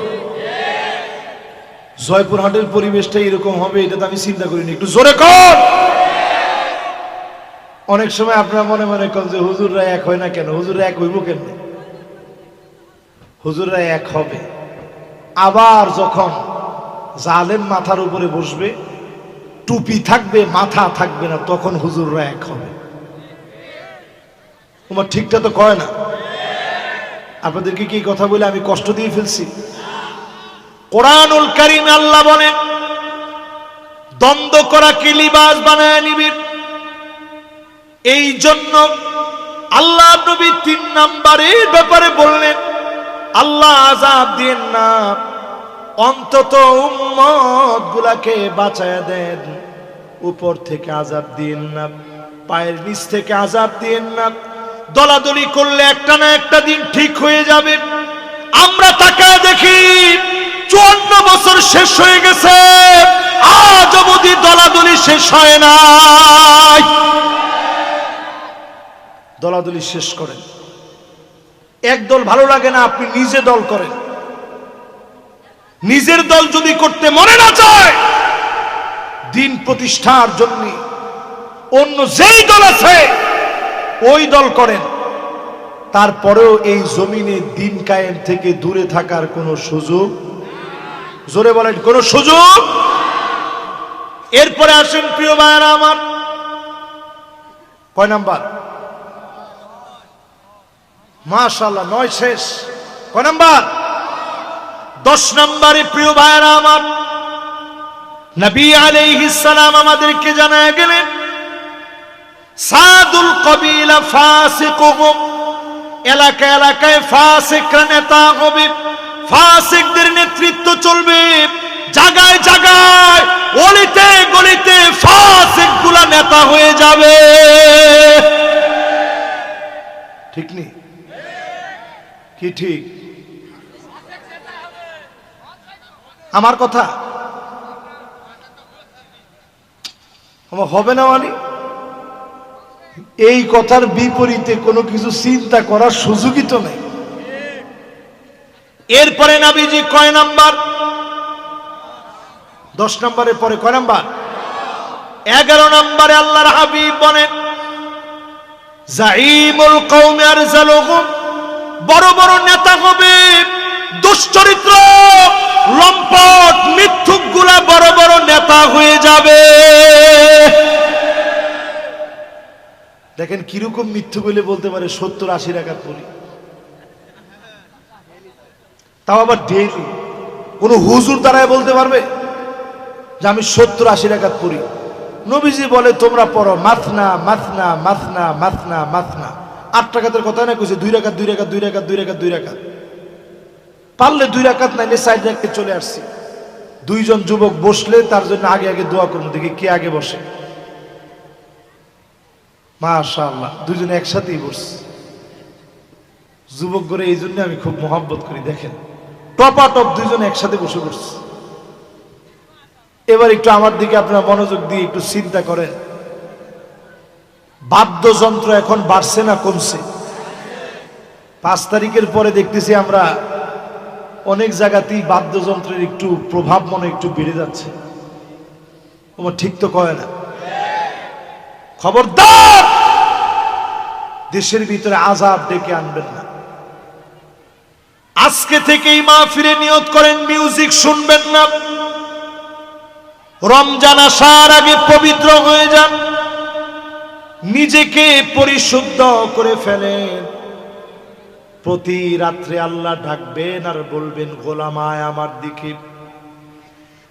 জয়পুরহাটের পরিবেশটা এরকম হবে এটা তো আমি চিন্তা করিনি, একটু জোরে কর। অনেক সময় আপনারা মনে মনে করেন যে হুজুররা এক হয় না কেন? হুজুররা এক হইব কেন? হুজুররা এক হবে আবার যখন জালেম মাথার উপরে বসবে, টুপি থাকবে মাথা থাকবে না, তখন হুজুররা এক হবে। তোমার ঠিকটা তো কয় না। আপনাদেরকে কি কথা বলে আমি কষ্ট দিয়ে ফেলছি? কোরআনুল কারীমে আল্লাহ বলেন, দ্বন্দ্ব করা কি লিবাস বানায় নিবে। এই জন্য আল্লাহ নবী 3 নম্বরের ব্যাপারে বললেন, আল্লাহ আযাব দেন না, অন্তত উম্মত গুলাকে বাঁচায়া দেন, উপর থেকে আযাব দিয়েন না, পায়ের নিচ থেকে আযাব দিয়েন না। দলাদলি করলে একটা না একটা দিন ঠিক হয়ে যাবে। আমরা তাকায় দেখি 54 বছর শেষ হয়ে গেছে, আজ অবধি দলাদলি শেষ হয় নাই। দলাদলি শেষ করেন। এক দল ভালো লাগে না, আপনি নিজে দল করেন। নিজের দল যদি করতে মনে না চায়, দিন প্রতিষ্ঠার জন্য অন্য যেই দল আছে ওই দল করেন। তারপরেও এই জমিনে দিন কায়েম থেকে দূরে থাকার কোনো সুযোগ, জোরে বলেন, কোনো সুযোগ। এরপরে আসেন প্রিয় ভাইরা আমার, কয় নাম্বার? মাশাআল্লাহ, 9 শেষ। কয় নাম্বার? 10 নম্বরে প্রিয় ভাইরা আমার, নবী আলাইহিস সালাম আমাদেরকে জানায় গেলেন, সাদুল কবিলা ফাসিকুহুম, এলাকা এলাকায় ফাসিকরা নেতা হবে, ফাসিকদের নেতৃত্ব চলবে। জায়গায় জায়গায়, অলিতে গলিতে ফাসিকগুলা নেতা হয়ে যাবে। ঠিক নেই কি? ঠিক আমার কথা আমার হবে না মানে? এই কথার বিপরীতে কোনো কিছু চিন্তা করার সুযোগই তো নেই। এরপরে নবীজি কয় নাম্বার? 10 নম্বরের পরে কয় নাম্বার? 11 নম্বরে আল্লাহর হাবিব বলেন, জাইমুল কওমি আরজালুহুম, বড় বড় নেতা হবে দুশ্চরিত্র লম্পট মিথ্যুক গুলা বড় বড় নেতা হয়ে যাবে। দেখেন কিরকম মিথ্যু বলে বলতে পারে 70-80 রাকাত পড়ি, তাও আবার ডেইলি। কোন হুজুর দ্বারাই বলতে পারবে যে আমি 70-80 রাকাত পড়ি? নবীজি বলে তোমরা পড়ো মাথনা মাথনা মাথনা মাথনা মাথনা। 8 রাকাতের কথা না কইছে, 2 রাকাত 2 রাকাত 2 রাকাত 2 রাকাত 2 রাকাত। পারলে 2 রাকাত নাইলে 4 রাকাতে চলে আসছি। 2 জন যুবক বসলে তার জন্য আগে আগে দোয়া করবো, দেখি কে আগে বসে। মাশাআল্লাহ, 2 জন একসাথেই বসছে। যুবক করে এই জন্য আমি খুব মহব্বত করি। দেখেন টপাটপ 2 জন একসাথে বসে পড়ছে। এবার একটু আমার দিকে আপনারা মনোযোগ দিয়ে একটু চিন্তা করেন, বাদ্যযন্ত্র এখন বাড়ছে না কমছে? 5 তারিখের পরে দেখতেছি আমরা অনেক জায়গাতেই বাদ্যযন্ত্রের একটু প্রভাব মনে একটু বেড়ে যাচ্ছে। তোমার ঠিক তো কয় না? খবরদার দেশের ভিতরে আযাব ডেকে আনবেন না। আজকে থেকেই মাহফিলে নিয়ত করেন মিউজিক শুনবেন না। রমজান আসার আগে পবিত্র হয়ে যান, নিজেকে পরিশুদ্ধ করে ফেলেন। প্রতি রাত্রে আল্লাহ ডাকবেন আর বলবেন গোলামায় আমার দিকে।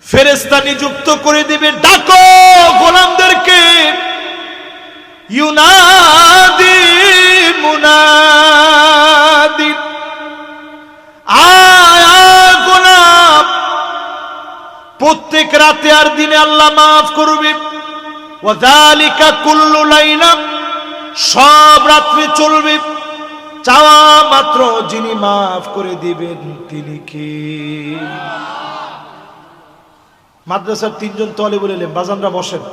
ফেরেশতা নিযুক্ত করে দিবে, ডাকো গোলামদেরকে। ইউনাদি মুনাদি, আয়া গোলাম। প্রত্যেক রাতে আর দিনে আল্লাহ মাফ করবে। ওয়াযালিকা কুল্লু লাইলা, সব রাত্রে চলবে। চাওয়া মাত্র যিনি মাফ করে দিবেন তিনি কে? মাদ্রাসার 3 জন তলে বলিলেন, বাজানরা বসেন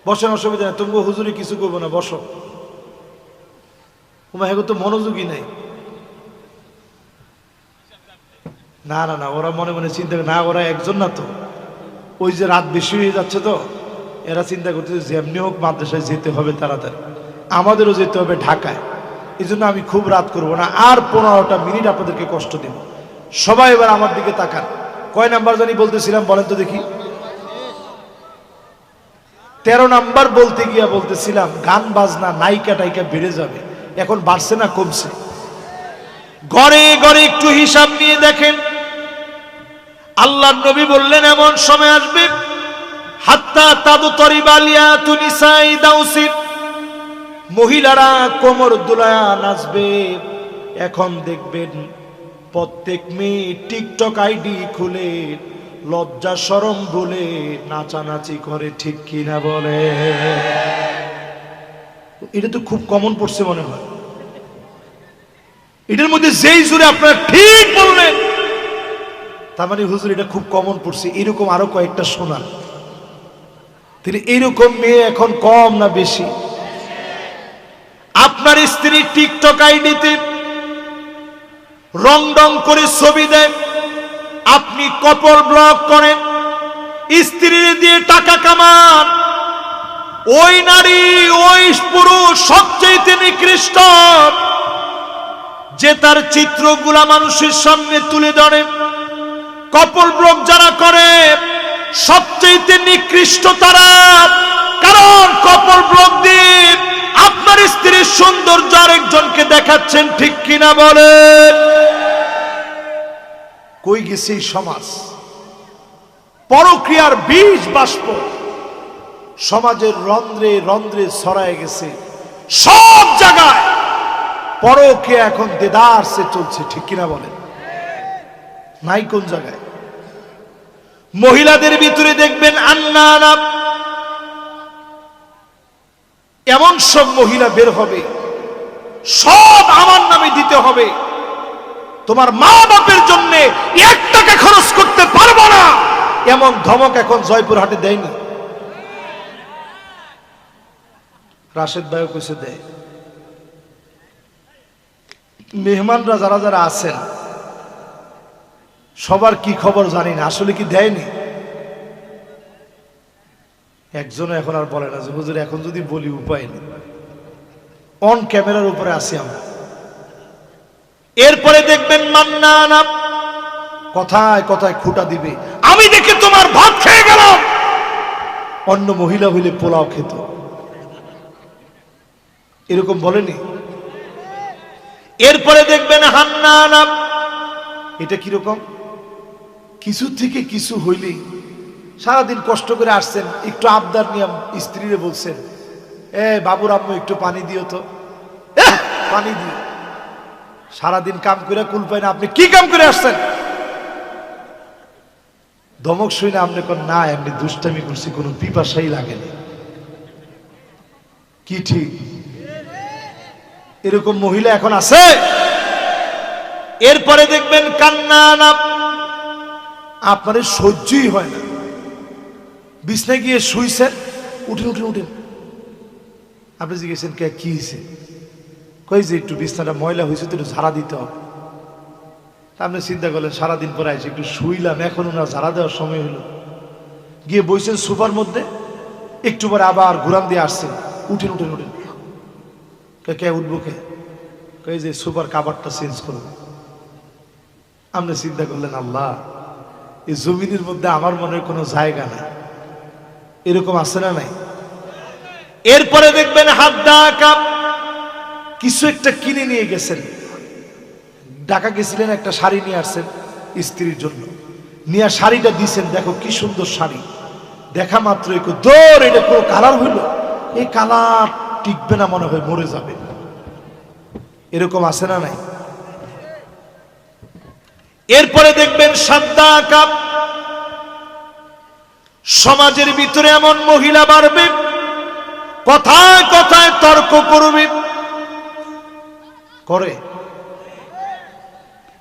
বসেন, অসুবিধা নেই, তুমি হুজুরি কিছু করবো না, বসো। তোমার হেগো তো মনোযোগী নাই। না না না, ওরা মনে মনে চিন্তা করে, না ওরা একজন না তো, ওই যে রাত বেশি হয়ে যাচ্ছে তো এরা চিন্তা করতেছে যেমনি হোক মাদ্রাসায় যেতে হবে তাড়াতাড়ি, আমাদেরও যেতে হবে ঢাকায়। এই জন্য আমি খুব রাত করব না, আর 15টা মিনিট আপনাদেরকে কষ্ট দেব। সবাই এবার আমার দিকে তাকান। কয় নাম্বার জানি বলতেছিলাম বলেন তো দেখি? 13 নাম্বার বলতে গিয়া বলতেছিলাম গান বাজনা নায়িকা টাইকা বেড়ে যাবে। এখন বাড়ছে না কমছে? ঘরে ঘরে একটু হিসাব নিয়ে দেখেন। আল্লাহর নবী বললেন এমন সময় আসবে, হাত্তা তাদতরিবা লিয়াতু নিসাই দাউসি, মহিলারা কোমর দুলায়া নাচবে। এখন দেখবেন প্রত্যেক মেয়ে টিকটক আইডি খুলে লজ্জা শরম ভুলে নাচানাচি করে, ঠিক কিনা বলে? এটা তো খুব কমন পড়ছে মনে হয়। এটার মধ্যে যেই জোরে আপনারা ঠিক বললেন, তার মানে হুজুর এটা খুব কমন পড়ছে, এরকম আরো কয়েকটা শোনা। তিনি এরকম মেয়ে এখন কম না বেশি? আপনার স্ত্রী টিকটক আইডিতে রং রং করে ছবি দেয়, আপনি কপল ব্লক করেন, স্ত্রী দিয়ে টাকা কামান। ওই নারী ওই পুরুষ সবচেয়ে নিকৃষ্ট যে তার চিত্রগুলা মানুষের সামনে তুলে ধরে। কপল ব্লক যারা করে সবচেয়ে নিকৃষ্ট তারা, কারণ কপল ব্লক দিয়ে আপনার স্ত্রীর সৌন্দর্য আরেকজনকে দেখাচ্ছেন, ঠিক কিনা বলেন? কই গেছে এই সমাজ? পরক্রিয়ার বীজ বাষ্প সমাজের রন্ধ্রে রন্ধ্রে ছড়ায় গেছে, সব জায়গায় পরক্রিয়া এখন দেদারসে চলছে, ঠিক কিনা বলেন? নাই কোন জায়গায়? মহিলাদের ভিতরে দেখবেন আন্নানা, এমন সব মহিলা বের হবে, সব আমার নামে দিতে হবে, তোমার মা বাপের জন্য 1 টাকা খরচ করতে পারবো না, এমন ধমক এখন জয়পুরহাটে দেয়নি? রাশেদ ভাইও কইছে দেয়। মেহমানরা যারা যারা আছেন সবার কি খবর জানি না, আসলে কি দেয়নি? একজনও এখন আর বলে না যে হুজুর এখন যদি বলি উপায় নেই, অন ক্যামেরার উপরে আসি আমরা। এরপরে দেখবেন মান্নানা কথায় কথায় খুঁটা দিবে, আমি দেখে তোমার ভাত খেয়ে গেলাম, অন্য মহিলা হইলে পোলাও খেত, এরকম বলেনি? এরপরে দেখবেন হান্নানা, এটা কিরকম? কিছু থেকে কিছু হইলেই সারাদিন কষ্ট করে আসছেন, একটু আবদার নিয়ম স্ত্রীরে বলছেন, বাবুর আম্মু একটু পানি দিও তো, পানি দিও। সারাদিন কাম করে কুল পায় না, আপনি কি কাম করে আসছেন? ধমক শুই না আপনি কোন না, এমনি দুষ্টামি করছি, কোনো পিপাসাই লাগেনি, কি ঠিক? এরকম মহিলা এখন আছে। এরপরে দেখবেন কান্নানা, আপনার সহ্যই হয় না, বিছনায় গিয়ে শুইছেন, উঠেন উঠেন উঠেন, আপনি জিজ্ঞেসেন কে কি হয়েছে? কই যে একটু বিছনাটা ময়লা হয়েছে তো একটু ঝাড়া দিতে হবে। আপনি চিন্তা করলেন সারাদিন পরে আসে একটু শুইলাম, এখন ওনার ঝাড়া দেওয়ার সময় হলো, গিয়ে বইছেন সোফার মধ্যে, একটু পরে আবার ঘুরান দিয়ে আসছেন, উঠেন উঠেন উঠেন, কে উঠবো কে? কই যে সোফার কাভারটা চেঞ্জ করবো। আপনি চিন্তা করলেন আল্লাহ, এই জমিনের মধ্যে আমার মনে কোনো জায়গা নাই, এরকম আছে না নাই? এরপরে দেখবেন হাদ্দা কাপ, কিছু একটা কিনে নিয়ে গেছেন, ঢাকা গেছিলেন, একটা শাড়ি নিয়ে আসছেন স্ত্রীর জন্য, নিয়ে শাড়িটা দিছেন, দেখো কি সুন্দর শাড়ি, দেখা মাত্র দৌড়, এটা পুরো কালার হইল, এই কালার টিকবে না, মনে হয় মরে যাবে, এরকম আছে না নাই? এরপরে দেখবেন সাদ্দা কাপ, সমাজের ভিতরে এমন মহিলা বাড়বে, কথায় কথায় তর্ক করবে, করে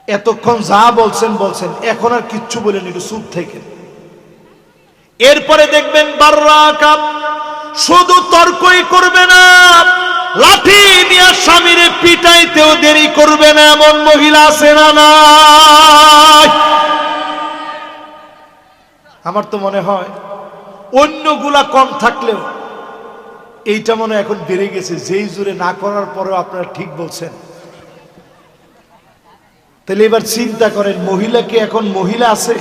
এতক্ষণ যা বলছেন বলছেন, এখন আর কিচ্ছু বলেন, একটু চুপ থেকে। এরপরে দেখবেন বাররা কাপ, শুধু তর্কই করবে না, লাঠি নিয়ে স্বামীরে পিটাইতেও দেরি করবে না, এমন মহিলা আছে না নাই? আমার তো মনে হয় অন্যগুলা কম থাকলেও এইটা মনে এখন বেড়ে গেছে, যেই জোরে না করার পরেও আপনারা ঠিক বলছেন। তাহলে এবার চিন্তা করেন, মহিলা কি এখন মহিলা আছে?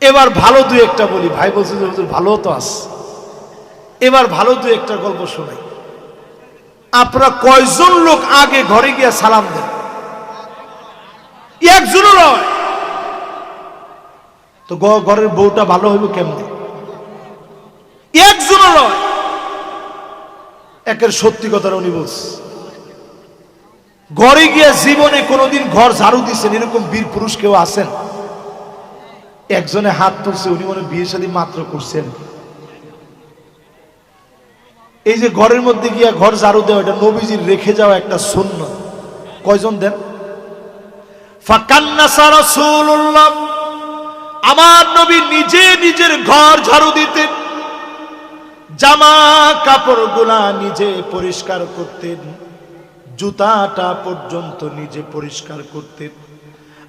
এবার ভালো দুই একটা বলি, ভাই বলছে যে হুজুর ভালো তো আছে, এবার ভালো দুই একটা গল্প শোনাই। আপনারা কয়জন লোক আগে ঘরে গিয়ে সালাম দেন? একজনও নয় তো ঘরের বউটা ভালো হইব কেমনে? একজনও নয়। একের সত্যি কথাটা উনি বলছে, ঘরে গিয়ে জীবনে কোনোদিন ঘর ঝাড়ু দিচ্ছেন এরকম বীর পুরুষ কেউ আছেন? একজনে হাত তুলছে, উনি মনে বিয়ে শাদী মাত্র করছেন। এই যে ঘরের মধ্যে গিয়া ঘর ঝাড়ু দেওয়া, এটা নবীজির রেখে যাওয়া একটা সুন্নাত। কয়জন দেন? ফাকান্নাসা রাসূলুল্লাহ, আমার নবী নিজে নিজের ঘর ঝাড়ু দিতেন, জামা কাপড়গুলা নিজে পরিষ্কার করতেন, জুতাটা পর্যন্ত নিজে পরিষ্কার করতেন,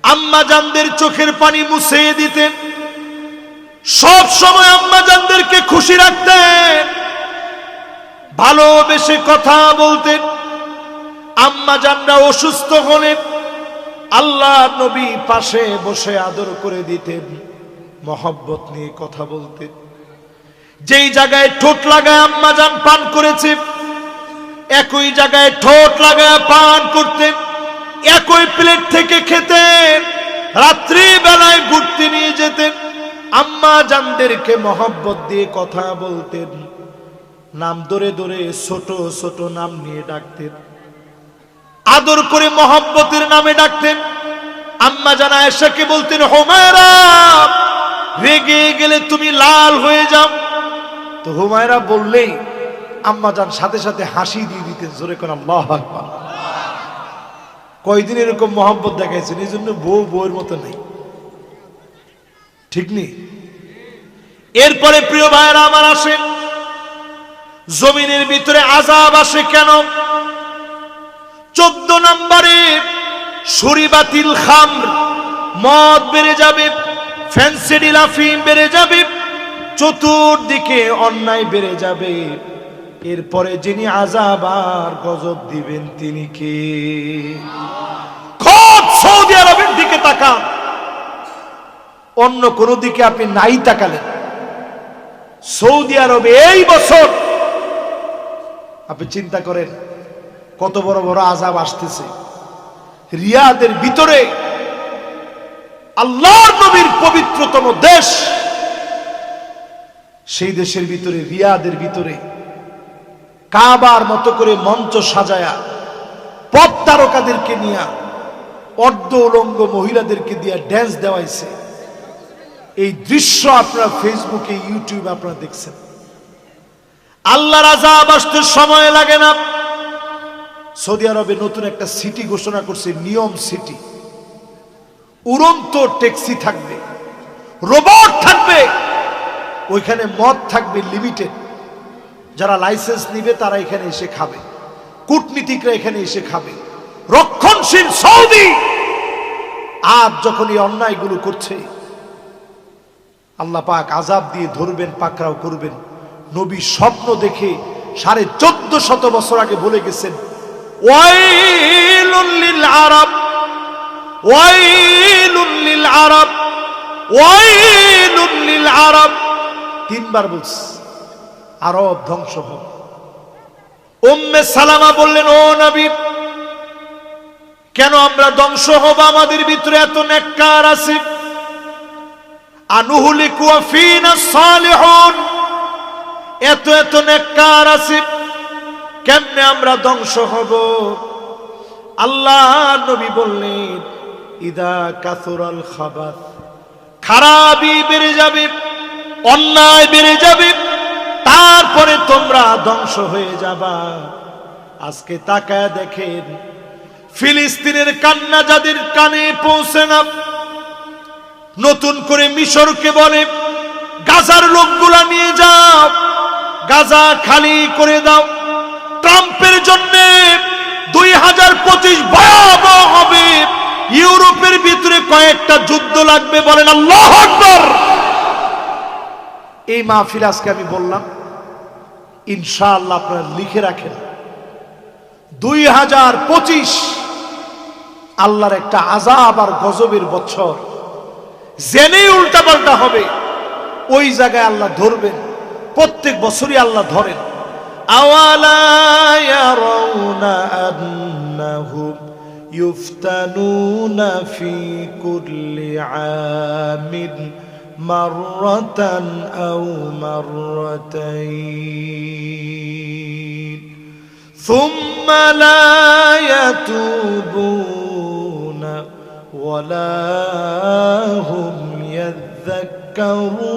আম্মা জানদের চোখের পানি মুছে দিতেন, সব সময় আম্মা জানদেরকে খুশি রাখতেন, ভালোবেসে কথা বলতেন। আম্মা জানরা অসুস্থ হলেন আল্লাহ নবী পাশে বসে আদর করে দিতেন, মহব্বত নিয়ে কথা বলতেন। যেই জায়গায় ঠোঁট লাগায় আম্মা জান পান করেছে, একই জায়গায় ঠোঁট লাগায় পান করতেন, একই প্লেট থেকে খেতেন, রাত্রি বেলায় ঘুরতে নিয়ে যেতেন, আম্মা জানদেরকে মহব্বত দিয়ে কথা বলতেন, নাম ধরে ধরে ছোট ছোট নাম নিয়ে ডাকতেন, আদর করে মহব্বতের নামে ডাকতেন। আম্মা জান আয়েশাকে বলতেন, হুমায়রা, রেগে গেলে তুমি লাল হয়ে যাও। তো হুমায়রা বললেই আম্মা জান সাথে সাথে হাসি দিয়ে দিতেন, জোরে করে আল্লাহু আকবার। কয়দিন এরকম মহব্বত দেখাইছেন, এই জন্য বউ বউয়ের মতো নেই, ঠিক নেই। এরপরে প্রিয় ভাইরা আমার আসেন, জমিনের ভিতরে আযাব আসে কেন? 14 নম্বরে শরীবাতিল খামর, মদ বেড়ে যাবে, ফেন্সিডিল আফিম বেড়ে যাবে, চতুর্দিকে অন্যায় বেড়ে যাবে। এরপরে যিনি আযাব আর গজব দিবেন তিনি কে? খুব সৌদি আরবের দিকে তাকান, অন্য কোন দিকে আপনি নাই তাকালেন। সৌদি আরবে এই বছর আপনি চিন্তা করেন কত বড় বড় আযাব আসতেছে। রিয়াদের ভিতরে, আল্লাহর নবীর পবিত্রতম দেশ, সেই দেশের ভিতরে, রিয়াদের ভিতরে কাবার মতো করে মঞ্চ সাজায়া পপ তারকাদেরকে নিয়ে, অর্ধ উলঙ্গ মহিলাদেরকে দিয়ে ড্যান্স দেওয়াইছে। এই দৃশ্য আপনারা ফেসবুকে, ইউটিউবে আপনারা দেখছেন। আল্লাহর আযাব আসতে সময় লাগে না। সৌদি আরবে নতুন একটা সিটি ঘোষণা করছে, নিয়ম সিটি। উড়ন্ত ট্যাক্সি থাকবে, রোবট থাকবে, ওইখানে মদ থাকবে লিমিটেড। যারা লাইসেন্স নিবে তারা এখানে এসে খাবে, কূটনীতিকরা এখানে এসে খাবে। রক্ষণশীল সৌদি আজ যখন এই অন্যায়গুলো করছে, আল্লাহ পাক আযাব দিয়ে ধরবেন, পাকড়াও করবেন। নবী স্বপ্ন দেখে 1450 বছর আগে বলে গেছেন, ওয়াইলুল লিল আরব, ওয়াইলুল লিল আরব, ওয়াইলুল লিল আরব। 3 বার বলছে, আরব ধ্বংস হবে। উম্মে সালামা বললেন, ও নবী, কেন আমরা ধ্বংস হব? আমাদের ভিতরে এত নেককার আছে। আনুহলিকু ওয়া ফিনা সালিহুন, এত এত নেককার আছে, কেমনে আমরা ধ্বংস হব? আল্লাহ নবী বললেন, ইদা কাসুরাল খাবাত, খারাপি বেড়ে যাবে, অন্যায় বেড়ে যাবে, তারপরে তোমরা ধ্বংস হয়ে যাবা। আজকে তাকায় দেখেন, ফিলিস্তিনের কান্না যাদের কানে পৌঁছে না, নতুন করে মিশরকে বলে গাজার লোকগুলা নিয়ে যাও, গাজা খালি করে দাও। ট্রাম্পের জন্য 2025 ভয়াবহ হবে। ইউরোপের ভিতরে কয়েকটা যুদ্ধ লাগবে, বলেন আল্লাহু আকবার। এই মাহফিল আজকে আমি বললাম, ইনশাআল্লাহ আপনারা লিখে রাখেন, 2025 আল্লাহর একটা আযাব আর গজবের বছর। জেনেই উল্টাপাল্টা হবে, ওই জায়গায় আল্লাহ ধরবেন। প্রত্যেক বছরই আল্লাহ ধরেন। আওয়ালা ইয়ারাউনা আন্নাহুম ইফতানুনা ফি কুল্লি আমিন মাররাতান আও মাররাতাইন ثم لا يتوبون ولا هم يذكرون।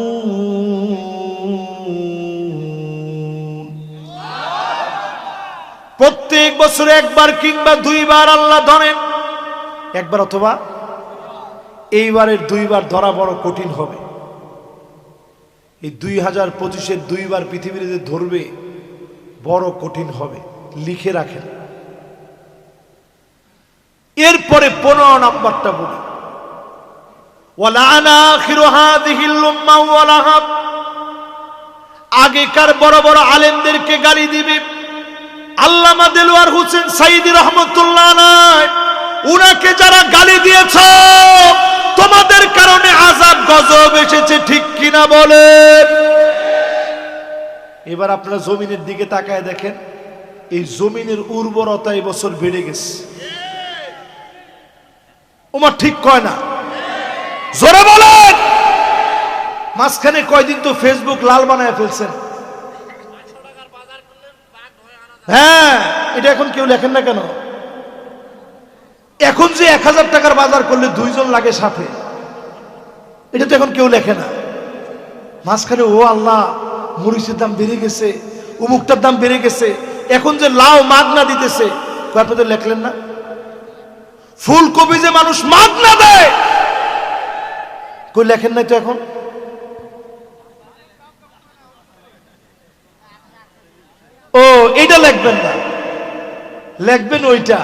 প্রত্যেক বছরে একবার কিংবা দুইবার আল্লাহ ধরেন, একবার অথবা এইবারের দুইবার ধরা বড় কঠিন হবে। এই 2025-এর দুইবার পৃথিবীর যে ধরবে বড় কঠিন হবে, লিখে রাখেন। এরপরে 15 নাম্বারটা বলি, ওয়ালানা আখিরু হাযিহিল উম্মাহ ওয়ালাহাব। আগেকার বড় বড় আলেমদেরকে গালি দিবে। আল্লামা দেলোয়ার হোসেন সাঈদী রাহমাতুল্লাহ আলাইহি, উনাকে যারা গালি দিয়েছ তোমাদের কারণে আযাব গজব এসেছে, ঠিক কিনা বলেন? এবার আপনারা জমিনের দিকে তাকায় দেখেন, এই জমিনের উর্বরতা এই বছর বেড়ে গেছে। ওমা ঠিক কয় না? জোরে বলেন। মাঝখানে কয়দিন তো ফেসবুক লাল বানায় ফেলছেন। হ্যাঁ, এটা এখন কেউ লেখেন না কেন? এখন যে 1000 টাকার বাজার করলে 2 জন লাগে সাথে, এটা তো এখন কেউ লেখে না। মাঝখানে ও আল্লাহ, মরিচের দাম বেড়ে গেছে, উমুকটার দাম বেড়ে গেছে, এখন যে লাউ মাগনা দিতেছে, আপনাদের লেখলেন না? ফুলকপি যে মানুষ মাগনা দেয়, কই লেখেন নাই তো এখন? ও এইটা লিখবেন না, লিখবেন ওইটা।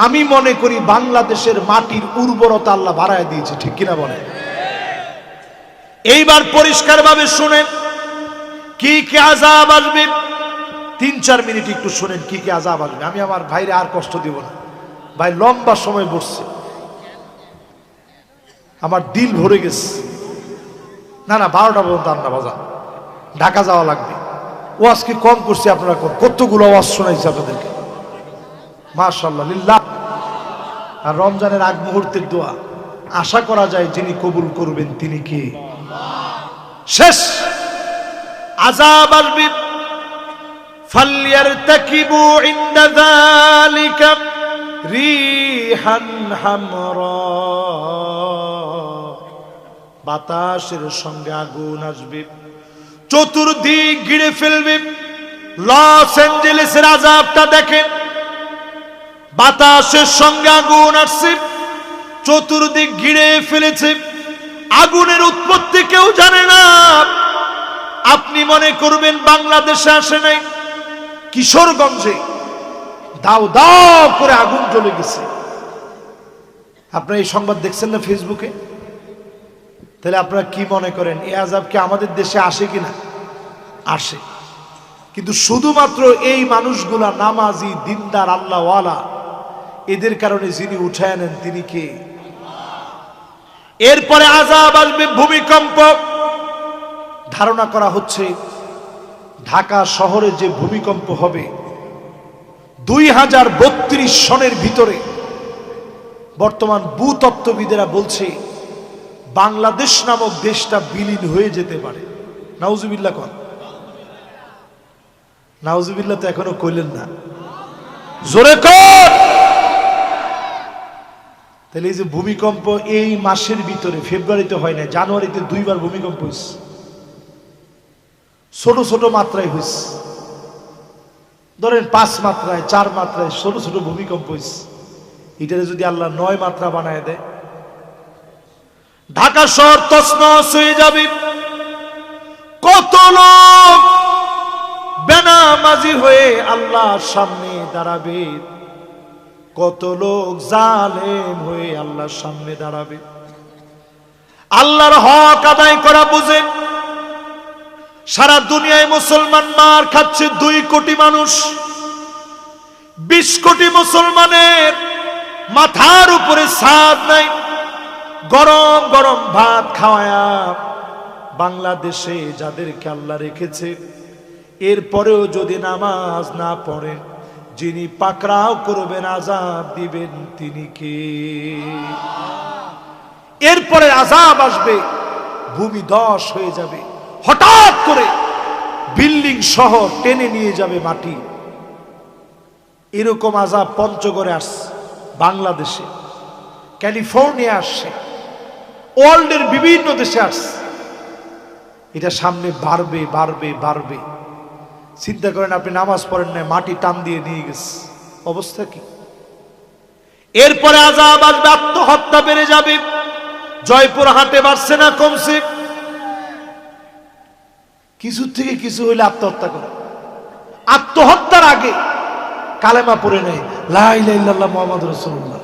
আমি মনে করি বাংলাদেশের মাটির উর্বরতা আল্লাহ বাড়ায় দিয়েছে, ঠিক কিনা বলেন? এইবার পরিষ্কার ভাবে শুনেন কি কি আযাব আসবে। 3-4 মিনিট একটু শুনেন কি কি আযাব আসবে। আমি আমার ভাইরে আর কষ্ট দিব না, ভাই লম্বা সময় বসছে, আমার দিল ভরে গেছে। না 12টা পর্যন্ত আন্না বাজান, ঢাকা যাওয়া লাগবে। ওয়াজ কি কম করছি? আপনারা কতগুলো ওয়াজ শোনাইছে আপনাদেরকে, মাশাআল্লাহ লিল্লাহ। আর রমজানের আগ মুহূর্তের দোয়া, আশা করা যায় যিনি কবুল করবেন তিনি কে? শেষ আযাব আসবে। ফালইয়ারতাকিবু ইনদা যালিকা রিহান হামরা। বাতাসের সঙ্গে আগুন আসবে, চতুর্দিক ঘিরে ফেলবে। লস অ্যাঞ্জেলেসের আযাবটা দেখেন, বাতাসের সঙ্গে আগুন আসছে, চতুর্দিক ঘিরে ফেলেছে। আগুনের উৎপত্তি কেউ জানে না। আপনি মনে করবেন বাংলাদেশে আসে নাই, কিশোরগঞ্জে দাও দাও করে আগুন জ্বলে গেছে। আপনারা এই সংবাদ দেখছেন না ফেসবুকে? তাহলে আপনারা কি মনে করেন এই আযাব কি আমাদের দেশে আসে কিনা? আসে। কিন্তু শুধুমাত্র এই মানুষগুলা নামাজি, দিনদার, আল্লাহওয়ালা, এদের কারণে যিনি উঠায় নেন তিনি কে? এরপরে আযাব আসবে ভূমিকম্প। ধারণা করা হচ্ছে ঢাকা শহরে যে ভূমিকম্প হবে 2032 সনের ভিতরে, বর্তমান ভূতত্ত্ববিদেরা বলছে বাংলাদেশ নামক দেশটা বিলীন হয়ে যেতে পারে। নাউজুবিল্লাহ কন। নাউজুবিল্লাহ তো এখনো কইলেন না, জোরে কর। তাহলে এই যে ভূমিকম্প এই মাসের ভিতরে, ফেব্রুয়ারিতে হয় না, জানুয়ারিতে 2বার ভূমিকম্প হয়েছে, ছোট ছোট মাত্রায় হয়েছে। ধরেন 5 মাত্রায়, 4 মাত্রায় ছোট ছোট ভূমিকম্প হয়েছে। এটারে যদি আল্লাহ 9 মাত্রা বানায় দেয়, ঢাকা শহর তছনছ হয়ে যাবে। কত লোক বেনামাজি হয়ে আল্লাহর সামনে দাঁড়াবে, কত লোক জালেম হয়ে আল্লাহর সামনে দাঁড়াবে। আল্লাহর হক আদায় করা বুঝেন। সারা দুনিয়ায় মুসলমান মার খাচ্ছে 2 কোটি মানুষ। 20 কোটি মুসলমানের মাথার উপরে ছাদ নাই, গরম গরম ভাত খাওয়ায়া বাংলাদেশে যাদেরকে আল্লাহ রেখেছে, এরপরেও যদি নামাজ না পড়েন, যিনি পাকড়াও করবেন, আযাব দিবেন তিনি কে? এরপরে আযাব আসবে, ভূমি ধস হয়ে যাবে, হঠাৎ করে বিল্ডিং শহর টেনে নিয়ে যাবে মাটি। এরকম আযাব পঞ্চগড়ে আসছে, বাংলাদেশে, ক্যালিফোর্নিয়া আসছে, ওয়ার্ল্ডের বিভিন্ন দেশে আসছে। এটা সামনে বাড়বে বাড়বে বাড়বে। চিন্তা করেন, আপনি নামাজ পড়েন না, মাটি টান দিয়ে নিয়ে গেছে, অবস্থা কি? এরপরে আযাব আসবে, আত্মহত্যা বেড়ে যাবে। জয়পুরহাটে বাড়ছে না কমছে? কিছু থেকে কিছু হইলে আত্মহত্যা করে। আত্মহত্যার আগে কালেমা পড়ে নেয়, লা ইলাহা ইল্লাল্লাহ মুহাম্মাদুর রাসূলুল্লাহ।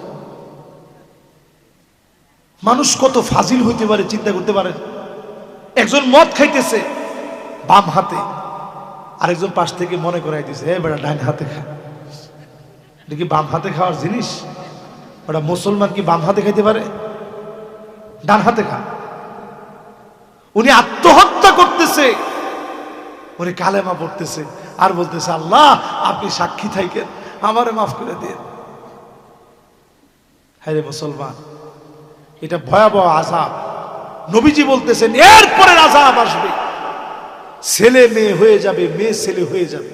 মানুষ কত ফাজিল হইতে পারে চিন্তা করতে পারেন। একজন মদ খাইতেছে বাম হাতে, আরেকজন পাশ থেকে মনে করাই দিছে, হে বেটা ডান হাতে খা। এটা কি বাম হাতে খাওয়ার জিনিস? ওটা মুসলমান কি বাম হাতে খাইতে পারে? ডান হাতে খা। উনি আত্মহত্যা করতেছে, উনি কালেমা পড়তেছে আর বলতেছে, আল্লাহ আপনি সাক্ষী থাকেন, আমারে মাফ করে দিন। হ্যাঁ রে মুসলমান, এটা ভয়াবহ আযাব। নবীজি বলতেছেন এরপরে আযাব আসবে, ছেলে মেয়ে হয়ে যাবে, মেয়ে ছেলে হয়ে যাবে।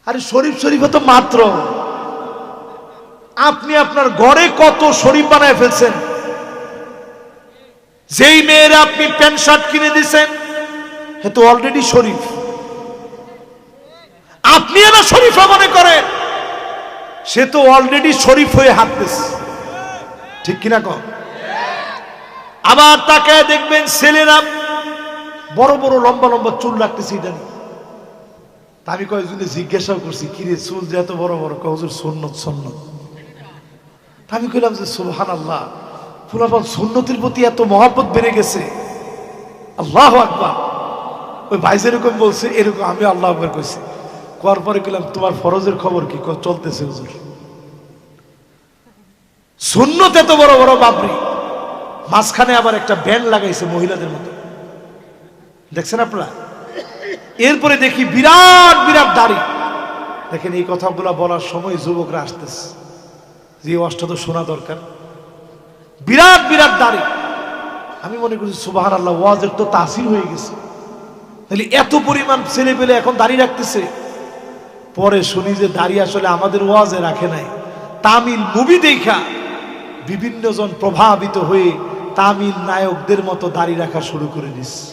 আরে শরীফ শরীফ তো মাত্র, আপনি আপনার ঘরে কত শরীফ বানায় ফেলছেন। যেই মেয়েরা আপনি প্যান্ট শার্ট কিনে দিচ্ছেন, সে তো অলরেডি শরীফ। আপনি না শরীফা মনে করেন, সে তো অলরেডি শরীফ হয়ে হাঁটতেছে, ঠিক কিনা কম? আবার তাকে দেখবেন ছেলেরা বড় বড় লম্বা লম্বা চুল রাখতেছে, এটা নিয়ে আমি কয়েকজনে জিজ্ঞাসাও করছি, কিরে চুল যে এত বড় বড়? হুজুর সুন্নত সুন্নত। আমি কইলাম যে সুবহানাল্লাহ, ফুলাফল সুন্নতের প্রতি এত মহব্বত বেড়ে গেছে, আল্লাহু আকবার। ওই ভাই যেরকম বলছে এরকম আমি আল্লাহু আকবার কইছি। কোয়ার পরে কইলাম তোমার ফরজের খবর কি? চলতেছে হুজুর। সুন্নত এত বড় বড় বাবরি, মাঝখানে আবার একটা ব্যান্ড লাগাইছে মহিলাদের মতো, দেখছেন আপনারা? এরপরে দেখি বিরাট বিরাট দাড়ি। দেখেন, এই কথাগুলো বলার সময় যুবকরা আসতেছে, যে ওয়াজটা তো শোনা দরকার। বিরাট বিরাট দাড়ি। আমি মনে করছি সুবহানাল্লাহ, ওয়াজের তো তাসির হয়ে গেছে, তাহলে এত পরিমাণ ছেলে পেলে এখন দাড়ি রাখতেছে। পরে শুনি যে দাড়ি আসলে আমাদের ওয়াজে রাখে নাই, তামিল মুভি দেখা বিভিন্ন জন প্রভাবিত হয়ে তামিল নায়কদের মতো দাড়ি রাখা শুরু করে দিচ্ছে।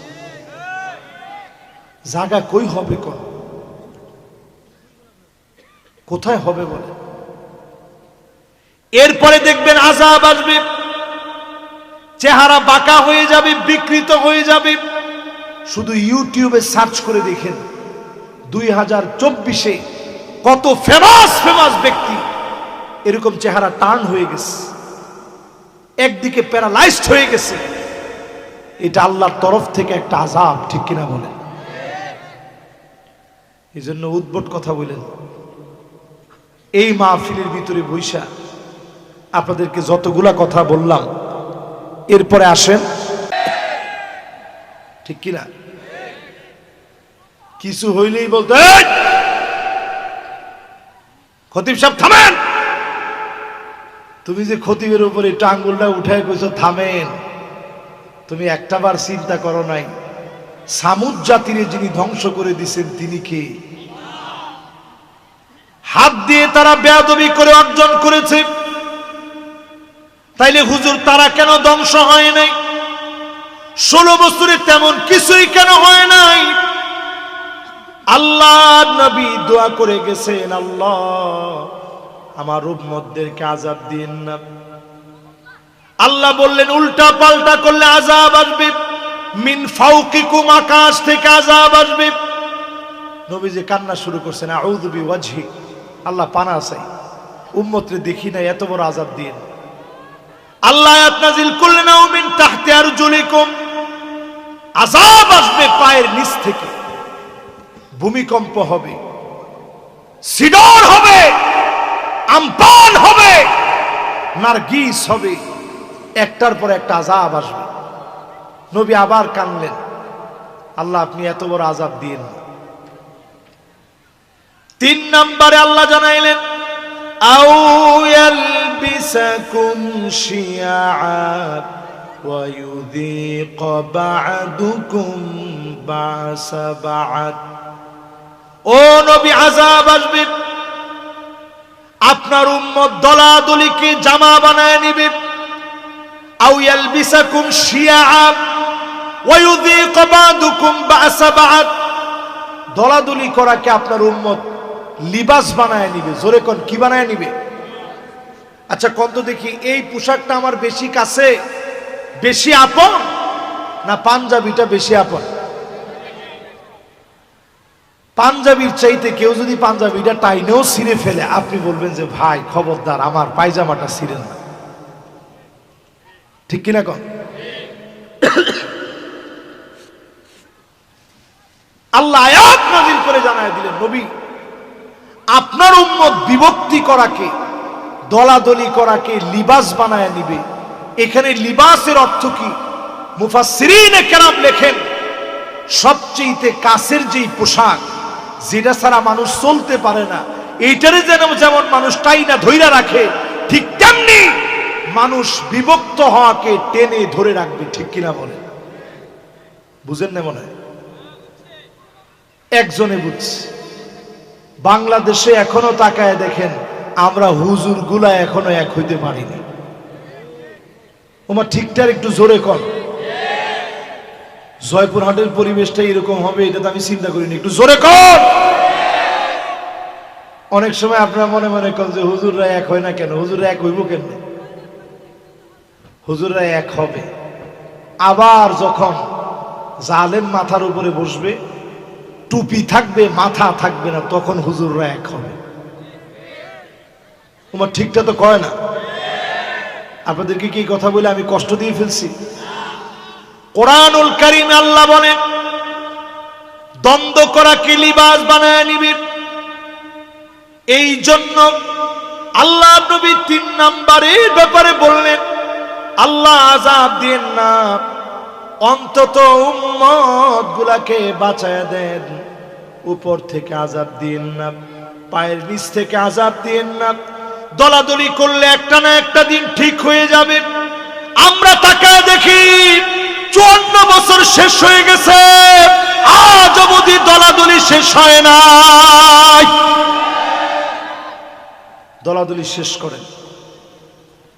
জায়গা কই হবে, কোথায় হবে বলে? এরপরে দেখবেন আযাব আসবে, চেহারা বাঁকা হয়ে যাবে, বিকৃত হয়ে যাবে। শুধু ইউটিউবে সার্চ করে দেখেন 2024-এ কত ফেমাস ফেমাস ব্যক্তি এরকম চেহারা টার্ন হয়ে গেছে, একদিকে প্যারালাইজড হয়ে গেছে। এটা আল্লাহর তরফ থেকে একটা আযাব, ঠিক কিনা বলেন? এই জন্য উদ্ভট কথা বলেন। এই মাহফিলের ভিতরে বৈশা আপনাদেরকে যতগুলা কথা বললাম, এরপরে আসেন, ঠিক কিনা? কিছু হইলেই বলতে, খতিব সাহেব থামেন। তুমি যে খতিবের উপরে একটু আঙ্গুলটা উঠায় কইছো থামেন, তুমি একটাবার চিন্তা করো নাই সামুদ জাতিরে যিনি ধ্বংস করে দিয়েছেন তিনি কে? হাত দিয়ে তারা বেয়াদবি করে অর্জন করেছে, তাইলে হুজুর তারা কেন ধ্বংস হয় নাই? 16 বছরে তেমন কিছুই কেন হয় নাই? আল্লাহ নবী দোয়া করে গেছেন, আল্লাহ আমার উম্মতদেরকে আযাব দিন না। আল্লাহ বললেন উল্টা পাল্টা করলে আযাব আসবে, মিন ফাওকিকুম, আকাশ থেকে আযাব আসবে। নবীজি কান্না শুরু করছেন, আউযু বিওয়াজহি, আল্লাহ পানা চাই, উম্মতরে দেখি না, এত বড় আযাব দিন। আল্লাহ আয়াত নাযিল করলেন, আও মিন তাহতি আরজুলিকুম, আযাব আসবে পায়ের নিচ থেকে, ভূমিকম্প হবে, সিডর হবে, আমপান হবে, নারগিস হবে, একটার পর একটা আযাব আসবে। নবী আবার কানলেন, আল্লাহ আপনি এত বড় আযাব দিন। 3 নম্বরে আল্লাহ জানাইলেন, আও ইয়ালবিসাকুম শিয়া ওয়া ইউযীক বা'দুকুম বা'সা বা'দ, ও নবী, আযাব আসবে, আপনার উম্মত দলাদলিকে জামা বানায় নিবে, আও ইয়ালবিসাকুম শিয়াআ ওয়া ইউযীক বা'দুকুম বা'সা বা'দ, দলাদলি করাকে আপনার উম্মত লিবাস বানায় নিবে। জোরে কোন, কি বানায় নিবে? আচ্ছা কত দেখি, এই পোশাকটা আমার বেশি কাছে, বেশি আপন, না পাঞ্জাবিটা বেশি আপন? পাঞ্জাবির চাইতে কেউ যদি পাঞ্জাবিটা টাইনেও ছিঁড়ে ফেলে, আপনি বলবেন যে ভাই খবরদার আমার পায়জামাটা ছিঁড়েন না, ঠিক কিনা কন? আল্লাহ আয়াত নাযিল করে জানায় দিলেন, নবী আপনার উম্মত বিভক্তি করাকে, দলাদলি করাকে লিবাস বানায় নিবে। এখানে লিবাসের অর্থ কি? মুফাসসিরিনে কেরাম লেখেন, সবচেয়ে কাছের যেই পোশাক, যেটা ছাড়া মানুষ চলতে পারে না, এইটারে যেমন মানুষ টাইনা ধইরা রাখে, ঠিক তেমনি মানুষ বিভক্ত হওয়াকে টেনে ধরে রাখবে, ঠিক কিনা বলে? বুঝেন না মনে হয়? একজনে বুঝছে। বাংলাদেশে এখনো তাকায় দেখেন, আমরা হুজুর গুলা এখনো এক হইতে পারিনি। ওমা ঠিকঠাক একটু জোরে কর। জয়পুরহাটের পরিবেশটা এরকম হবে এটা তো আমি চিন্তা করিনি, একটু জোরে কর। অনেক সময় আপনারা মনে মনে করেন যে হুজুররা এক হয় না কেন? হুজুররা এক হইব কেন? হুজুররা এক হবে আবার যখন জালেম মাথার উপরে বসবে, টুপি থাকবে মাথা থাকবে না, তখন হুজুররা এক হবে। তোমার ঠিকটা তো কয় না। আপনাদেরকে কি কথা বলে আমি কষ্ট দিয়ে ফেলছি? কোরআনুল কারীম আল্লাহ বলেন, দ্বন্দ্ব করাকে লিবাস বানায় নিবে। এই জন্য আল্লাহ নবী 3 নম্বরের ব্যাপারে বললেন, আল্লাহ আযাব দেন না, অন্তত উম্মত গুলাকে বাঁচায় দেন, উপর থেকে আযাব দিন না, পায়ের নিচ থেকে আযাব দিন না। দলাদলি করলে একটা না একটা দিন ঠিক হয়ে যাবে। আমরা তাকায় দেখি 54 বছর শেষ হয়ে গেছে, আজ অবধি দলাদলি শেষ হয় নাই। দলাদলি শেষ করেন।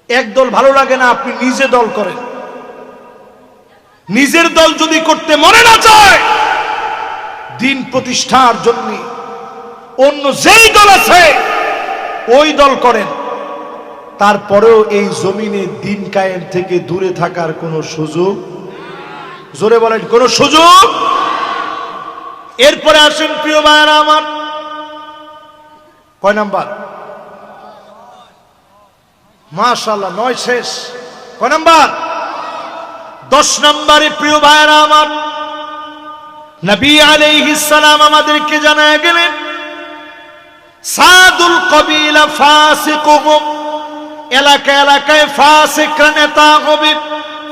এক দল ভালো লাগে না, আপনি নিজে দল করেন। নিজের দল যদি করতে মনে না চায়, দিন প্রতিষ্ঠার জন্য অন্য যেই দল আছে ওই দল করেন। তারপরেও এই জমিনে দিন কায়েম থেকে দূরে থাকার কোনো সুযোগ, জোরে বলেন, কোনো সুযোগ। এরপরে আসেন প্রিয় ভাইরা আমার, কয় নাম্বার? মাশাআল্লাহ 9 শেষ। কয় নাম্বার? 10 নম্বরে প্রিয় ভাইরা আমার, নবী আলাইহিস সালাম আমাদেরকে জানায় গেলেন, সাদুল কবিলা ফাসিকুহুম, এলাকা এলাকায় ফাসিকরা নেতা হবে,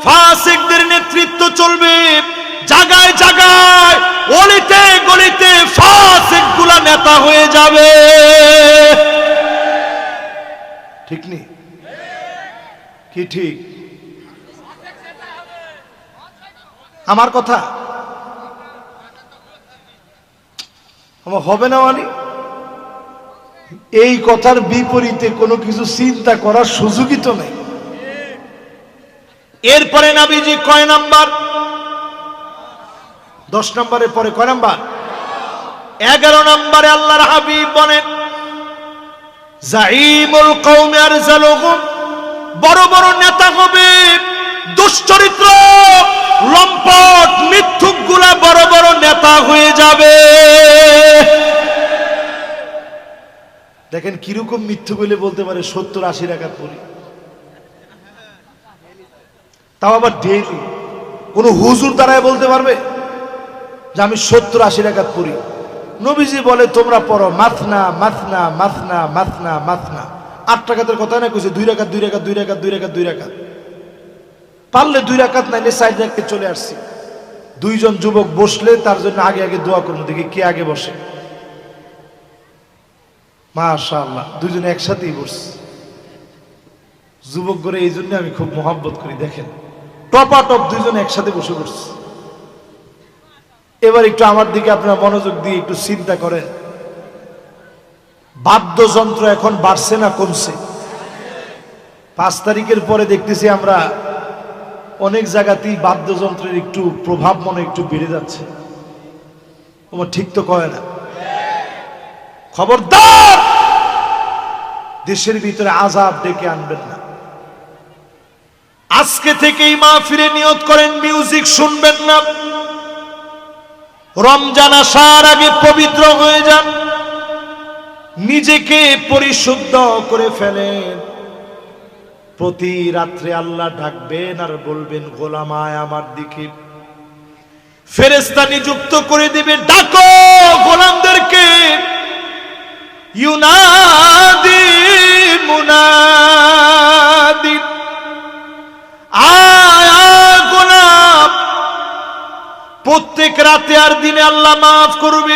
ফাসিকদের নেতৃত্ব চলবে। জায়গায় জায়গায় অলিতে গলিতে ফাসিকগুলা নেতা হয়ে যাবে, ঠিক নেই কি? ঠিক আমার কথা আমার হবে না মানে? এই কথার বিপরীতে কোনো কিছু চিন্তা করার সুযোগই তো নেই। এরপরে নবীজি কয় নাম্বার? 10 নম্বরের পরে কয় নাম্বার? 11 নম্বরে আল্লাহর হাবিব বলেন, জাইমুল কওমি আরজালুহুম, বড় বড় নেতা হবে, দুশ্চরিত্র লম্পট মিথ্যুক গুলা বড় বড় নেতা হয়ে যাবে। দেখেন কিরকম মিথ্যু বলে বলতে পারে 70-80 রাকাত পড়ি, তাও আবার ডেইলি। কোন হুজুর দ্বারাই বলতে পারবে যে আমি 70-80 রাকাত পড়ি? নবীজি বলে তোমরা পড়ো মাথনা মাথনা মাথনা মাথনা মাথনা। 8 রাকাতের কথা না কইছে, 2 রাকাত 2 রাকাত 2 রাকাত 2 রাকাত 2 রাকাত। পারলে 2 রাকাত নাইলে 4 রাকাতে চলে আসছি। 2 জন যুবক বসলে তার জন্য আগে আগে দোয়া করবো, দেখি কে আগে বসে। মাশাআল্লাহ, 2 জন একসাথেই বসছে। যুবক করে এই জন্য আমি খুব মহব্বত করি। দেখেন টপাটপ 2 জন একসাথে বসে পড়ছে। এবার একটু আমার দিকে আপনারা মনোযোগ দিয়ে একটু চিন্তা করেন, বাদ্যযন্ত্র এখন বাড়ছে না কমছে? 5 তারিখের পরে দেখতেছি আমরা অনেক জায়গাতেই বাদ্যযন্ত্রের একটু প্রভাব মনে একটু বেড়ে যাচ্ছে। তোমার ঠিক তো কয় না? খবরদার দেশের ভিতরে আযাব ডেকে আনবেন না। আজকে থেকেই মাহফিলে নিয়ত করেন মিউজিক শুনবেন না। রমজান আসার আগে পবিত্র হয়ে যান, নিজেকে পরিশুদ্ধ করে ফেলেন। প্রতি রাত্রে আল্লাহ ডাকবেন আর বলবেন গোলাম আয় আমার দিকে। ফেরেশতা নিযুক্ত করে দিবে, ডাকো গোলামদেরকে। ইউনাদি মুনাদি, আয় গোলাম। প্রত্যেক রাতে আর দিনে আল্লাহ মাফ করবে।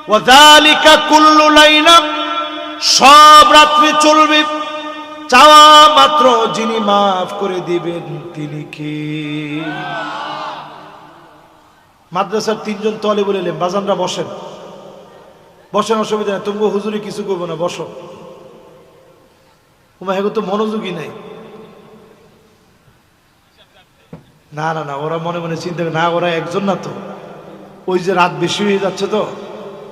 ওয়াযালিকা কুল্লু লাইলা, সব রাত্রে চলবে। চাওয়া মাত্র যিনি মাফ করে দিবেন তিনি কে? মাদ্রাসার 3 জন তলেবুল ইলম বাজানরা বসেন, বসেন, অসুবিধা নেই। তুমি হুজুরি কিছু করবো না, বসো। তোমার তো মনোযোগী নাই। না না না, ওরা মনে মনে চিন্তা করে না, ওরা একজন না তো, ওই যে রাত বেশি হয়ে যাচ্ছে তো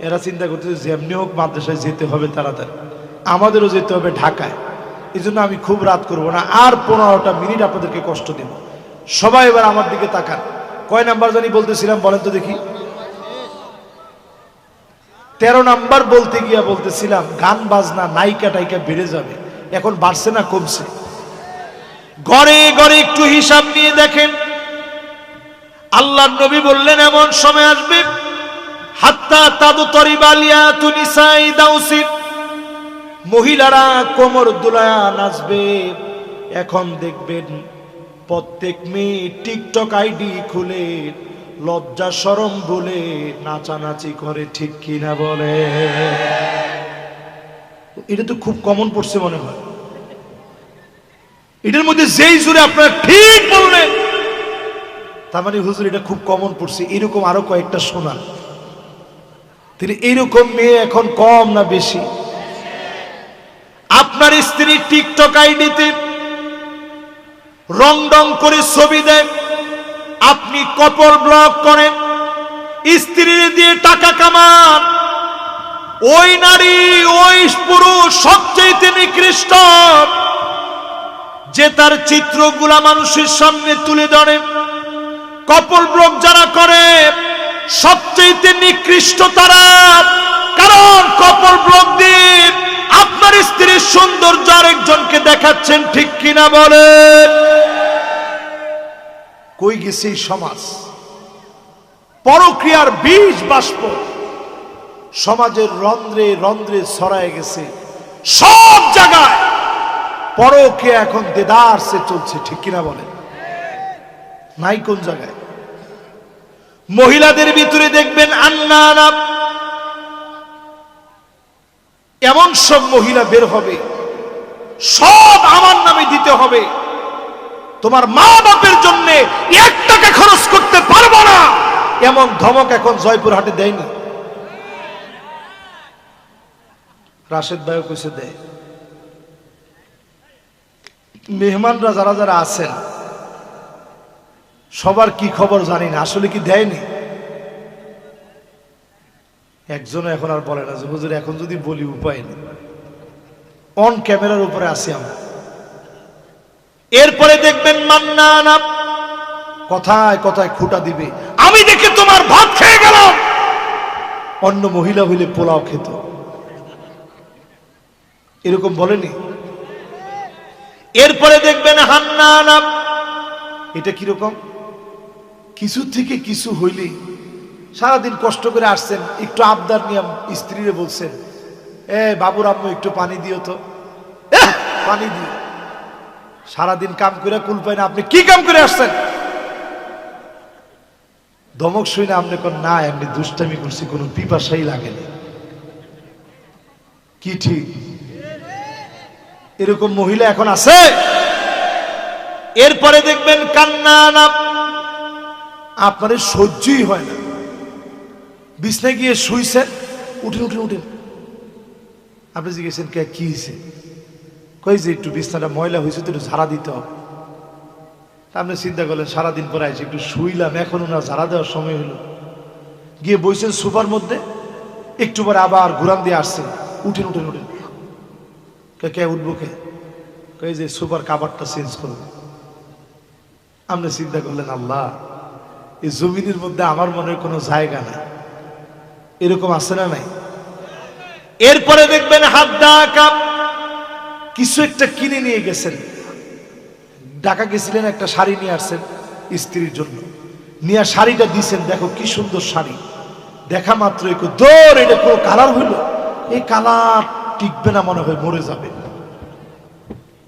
এরা চিন্তা করতেছে যেমনি হোক মাদ্রাসায় যেতে হবে তাড়াতাড়ি, আমাদেরও যেতে হবে ঢাকায়। এই জন্য আমি খুব রাত করব না, আর 15টা মিনিট আপনাদেরকে কষ্ট দেব। সবাই এবার আমার দিকে তাকান। কয় নাম্বার জানি বলতেছিলাম বলেন তো দেখি? 13 নাম্বার বলতে গিয়া বলতেছিলাম গান বাজনা নায়িকা টাইকা বেড়ে যাবে। এখন বাড়ছে না কমছে? ঘরে ঘরে একটু হিসাব নিয়ে দেখেন। আল্লাহর নবী বললেন এমন সময় আসবে হাত্তা তাদতরিবা লিয়াতু নিসাই দাউসি, মহিলারা কোমর দুলায়া নাচবে। এখন দেখবেন প্রত্যেক মেয়ে টিকটক আইডি খুলে লজ্জা শরম ভুলে নাচানাচি করে, ঠিক কিনা বলে? এটা তো খুব কমন পড়ছে মনে হয়। এটার মধ্যে যেই জুড়ে আপনারা ঠিক বললেন তার মানে হুজুর এটা খুব কমন পড়ছে। এরকম আরো কয়েকটা শোনা। তিনি এইরকম মেয়ে এখন কম না বেশি? আপনার স্ত্রী টিকটক আইডিতে রং রং করে ছবি দেয়, আপনি কপল ব্লক করেন, স্ত্রী দিয়ে টাকা কামান। ওই নারী ওই পুরুষ সবচেয়ে নিকৃষ্ট যে তার চিত্রগুলা মানুষের সামনে তুলে ধরে। কপল ব্লক যারা করে সবচেয়ে নিকৃষ্ট তারা, কারণ কপল ব্লক দিয়ে আপনার স্ত্রীর সৌন্দর্য আরেকজনকে দেখাচ্ছেন, ঠিক কিনা বলে? কই গেছে সমাজ? পরক্রিয়ার বীজ বাষ্প সমাজের রন্ধ্রে রন্ধ্রে ছড়ায় গেছে। সব জায়গায় পরক্রিয়া এখন দেদারসে চলছে, ঠিক কিনা বলেন? নাই কোন জায়গায়? মহিলাদের ভিতরে দেখবেন আন্নানা, এমন সব মহিলা বের হবে সব আমার নামে দিতে হবে, তোমার মা বাপের জন্য 1 টাকা খরচ করতে পারবো না, এমন ধমক এখন জয়পুরহাটে দেয়নি? রাশেদ ভাইও কইছে দেয়। মেহমানরা যারা যারা আছেন সবার কি খবর জানি না, আসলে কি দেয়নি? একজন এখন আর বলে না যে হুজুর এখন যদি বলি উপায় নেই, অন ক্যামেরার উপরে আসি আমরা। এরপরে দেখবেন মান্নানা কথায় কথায় খুঁটা দিবে, আমি দেখে তোমার ভাত খেয়ে গেলাম। অন্য মহিলা হইলে পোলাও খেত, এরকম বলেনি? এরপরে দেখবেন হান্নানা, এটা কিরকম? কিছু থেকে কিছু হইলেই সারাদিন কষ্ট করে আসছেন, একটু আবদার নিয়ে স্ত্রীরে বলছেন বাবুর আম্মু একটু পানি দিও তো, পানি দিও। সারাদিন কাম করে কুল পায় না, আপনি কি কাম করে আসছেন? ধমক শুই না আপনি কোন না এমনি দুষ্টামি করছি, কোনো পিপাসাই লাগেনি। কি ঠিক? এরকম মহিলা এখন আছে? এরপরে দেখবেন কান্না না, আপনার সহ্যই হয় না, বিছনায় গিয়ে শুইছেন, উঠেন উঠেন উঠেন, আপনি জিজ্ঞেসেন কে কি হয়েছে, কই যে একটু বিছনাটা ময়লা হয়েছে তো একটু ঝাড়া দিতে হবে। আপনি চিন্তা করলেন সারাদিন পরে আইসি একটু শুইলাম, এখন ওনার ঝাড়া দেওয়ার সময় হলো, গিয়ে বইছেন সোফার মধ্যে, একটু পরে আবার ঘুরান দিয়ে আসছেন, উঠেন উঠেন উঠেন। কে উঠবো কে, কই যে সোফার কাভারটা চেঞ্জ করবে। আপনি চিন্তা করলেন আল্লাহ, এই জমিনের মধ্যে আমার মনে কোনো জায়গা নাই, এরকম আছে না নাই? এরপরে দেখবেন হাত ডাকা কিছু একটা কিনে নিয়ে গেছেন, ঢাকা গেছিলেন, একটা শাড়ি নিয়ে আসছেন স্ত্রীর জন্য, নিয়ে শাড়িটা দিছেন, দেখো কি সুন্দর শাড়ি, দেখা মাত্র একটু দৌড়, এটা পুরো কালার হইল, এই কালার টিকবে না, মনে হয় মরে যাবে।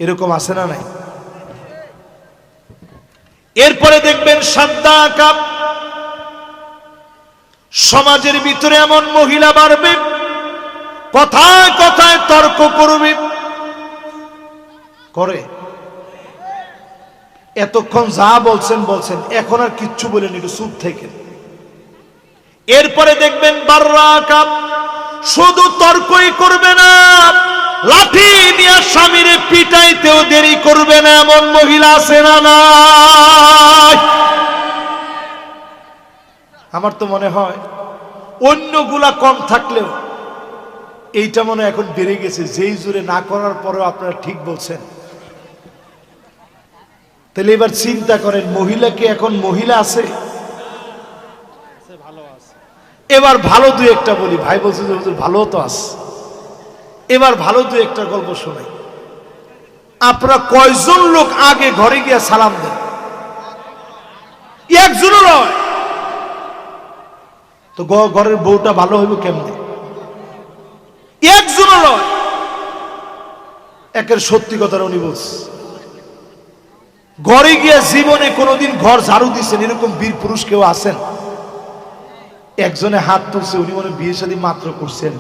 এরকম আছে না নাই? এরপরে দেখবেন সাদা কাপ, সমাজের ভিতরে এমন মহিলা বাড়বে, কথায় কথায় তর্ক করবে, করে এতক্ষণ যা বলছেন বলছেন, এখন আর কিচ্ছু বলেন, একটু চুপ থেকে। এরপরে দেখবেন বাররা কাপ, শুধু তর্কই করবে না, লাঠি দিয়ে স্বামীরে পিটাইতেও দেরি করবে না, এমন মহিলা আছে না নাই? আমার তো মনে হয় অন্যগুলা কম থাকলেও এইটা মনে হয় এখন বেড়ে গেছে, যেই জোরে না করার পরেও আপনারা ঠিক বলছেন। তাহলে এবার চিন্তা করেন, মহিলা কি এখন মহিলা আছে? এবার ভালো দুই একটা বলি, ভাই বলছে যে হুজুর ভালো তো আছে, এবার ভালো দুই একটা গল্প শোনাই। আপনারা কয়জন লোক আগে ঘরে গিয়ে সালাম দেন? একজনও নয় তো ঘরের বউটা ভালো হইব কেমনে? একজনও নয়। একের সত্যি কথাটা উনি বলছে, ঘরে গিয়ে জীবনে কোনোদিন ঘর ঝাড়ু দিচ্ছেন এরকম বীর পুরুষ কেউ আছেন? একজনে হাত তুলছে, উনি মনে বিয়ে শাদী মাত্র করছেন।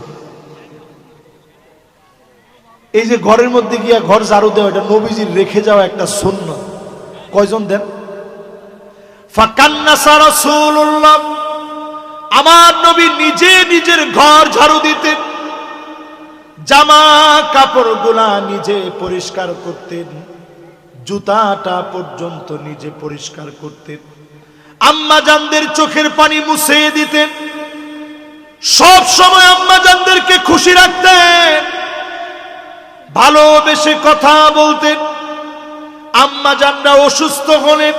এই যে ঘরের মধ্যে গিয়া ঘর ঝাড়ু দেওয়া, এটা নবীজির রেখে যাওয়া একটা সুন্নাত। কয়জন দেন? ফাকান্নাসা রাসূলুল্লাহ, আমার নবী নিজে নিজের ঘর ঝাড়ু দিতেন, জামা কাপড়গুলা নিজে পরিষ্কার করতেন, জুতাটা পর্যন্ত নিজে পরিষ্কার করতেন, আম্মা জানদের চোখের পানি মুছে দিতেন, সব সময় আম্মা জানদেরকে খুশি রাখতেন, ভালোবেসে কথা বলতেন। আম্মা জানরা অসুস্থ হলেন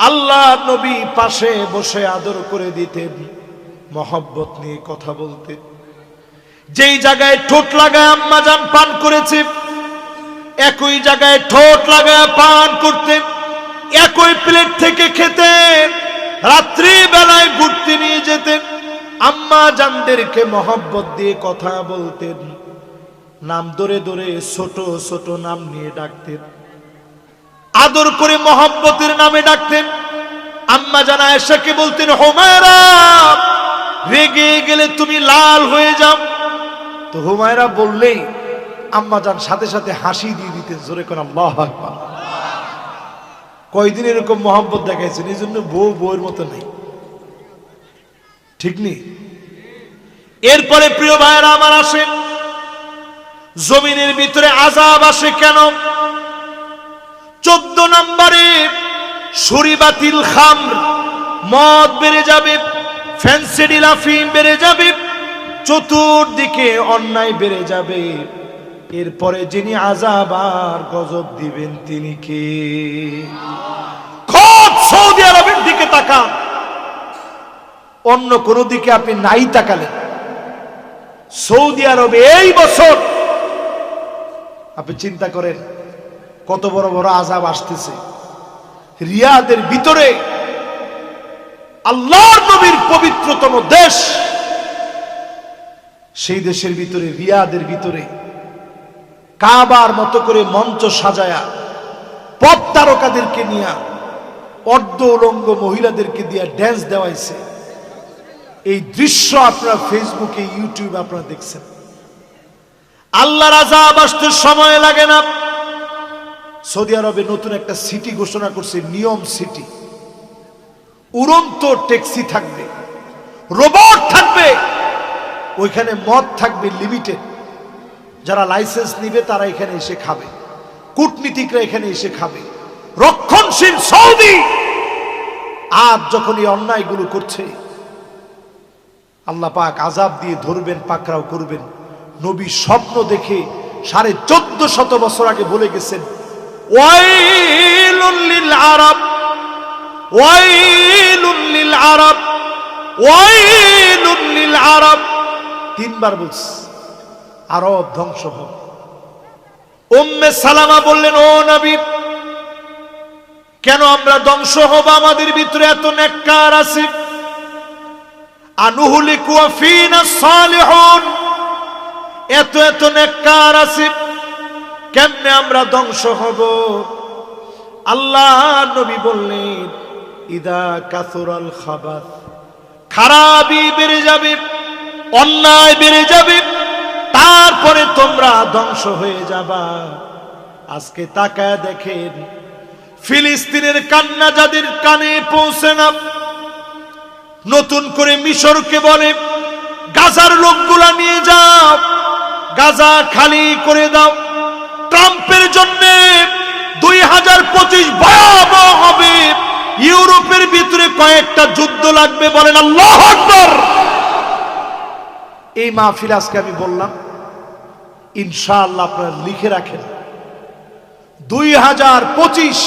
আল্লাহ নবী পাশে বসে আদর করে দিতেন, মহব্বত নিয়ে কথা বলতেন। যেই জায়গায় ঠোঁট লাগায় আম্মা জান পান করেছে, একই জায়গায় ঠোঁট লাগায় পান করতেন, একই প্লেট থেকে খেতেন, রাত্রি বেলায় ঘুরতে নিয়ে যেতেন, আম্মা জানদেরকে মহব্বত দিয়ে কথা বলতেন, নাম ধরে ধরে ছোট ছোট নাম নিয়ে ডাকতেন, আদর করে মহব্বতের নামে ডাকতেন। আম্মা জান আয়েশাকে বলতেন, হুমায়রা, রেগে গেলে তুমি লাল হয়ে যাও। তো হুমায়রা বললেই আম্মা জান সাথে সাথে হাসি দিয়ে দিতেন, জোরে করে আল্লাহু আকবার। কয়দিন এরকম মহব্বত দেখাইছেন, এই জন্য বউয়ের মতো নেই, ঠিক নেই? এরপরে প্রিয় ভাইয়েরা আমার আসেন, জমিনের ভিতরে আযাব আসে কেন? 14 নম্বরে শরীবাতিল খামর, মদ বেড়ে যাবে, ফেন্সিডিল আফিম বেড়ে যাবে, চতুর্দিকে অন্যায় বেড়ে যাবে। এরপরে যিনি আযাব আর গজব দিবেন তিনি কে? খুব সৌদি আরবের দিকে তাকান, অন্য কোন দিকে আপনি নাই তাকালেন। সৌদি আরবে এই বছর আপনি চিন্তা করেন কত বড় বড় আযাব আসতেছে। রিয়াদের ভিতরে, আল্লাহর নবীর পবিত্রতম দেশ, সেই দেশের ভিতরে, রিয়াদের ভিতরে কাবার মতো করে মঞ্চ সাজায়া পপ তারকাদেরকে নিয়ে, অর্ধ উলঙ্গ মহিলাদেরকে দিয়ে ড্যান্স দেওয়াইছে। এই দৃশ্য আপনারা ফেসবুকে, ইউটিউবে আপনারা দেখছেন। আল্লাহর আযাব আসতে সময় লাগে না। সৌদি আরবে নতুন একটা সিটি ঘোষণা করছে, নিয়ম সিটি। উড়ন্ত ট্যাক্সি থাকবে, রোবট থাকবে, ওইখানে মদ থাকবে লিমিটেড, যারা লাইসেন্স নিবে তারা এখানে এসে খাবে, কূটনীতিকরা এখানে এসে খাবে, রক্ষণশীল সৌদি আজ যখন এই অন্যায়গুলো করছে আল্লাহ পাক আযাব দিয়ে ধরবেন, পাকড়াও করবেন। নবী স্বপ্ন দেখে 1450 বছর আগে বলে গেছেন, ওয়াইলুল লিল আরব, ওয়াইলুল লিল আরব, ওয়াইলুল লিল আরব, 3 বার বলছে আরব ধ্বংস হবে। উম্মে সালামা বললেন, ও নবী, কেন আমরা ধ্বংস হব? আমাদের ভিতরে এত নেককার আছে। আনুহলিকু ওয়া ফিনা সালিহুন, এত এত নেককার আছে, কেমনে আমরা ধ্বংস হব? আল্লাহ নবী বললেন, ইদা কাসুরাল খাবাস, খারাপি বেড়ে যাবে, অন্যায় বেড়ে যাবে, তারপরে তোমরা ধ্বংস হয়ে যাবা। আজকে তাকায় দেখেন, ফিলিস্তিনের কান্না যাদের কানে পৌঁছে না, নতুন করে মিশরকে বলে গাজার লোকগুলা নিয়ে যাও, গাজা খালি করে দাও। ট্রাম্পের জন্য 2025 ভয়াবহ হবে, ইউরোপের ভিতরে কয়েকটা যুদ্ধ লাগবে, বলেন আল্লাহু আকবার। এই মাহফিল আজকে আমি বললাম, ইনশাআল্লাহ আপনারা লিখে রাখেন, 2025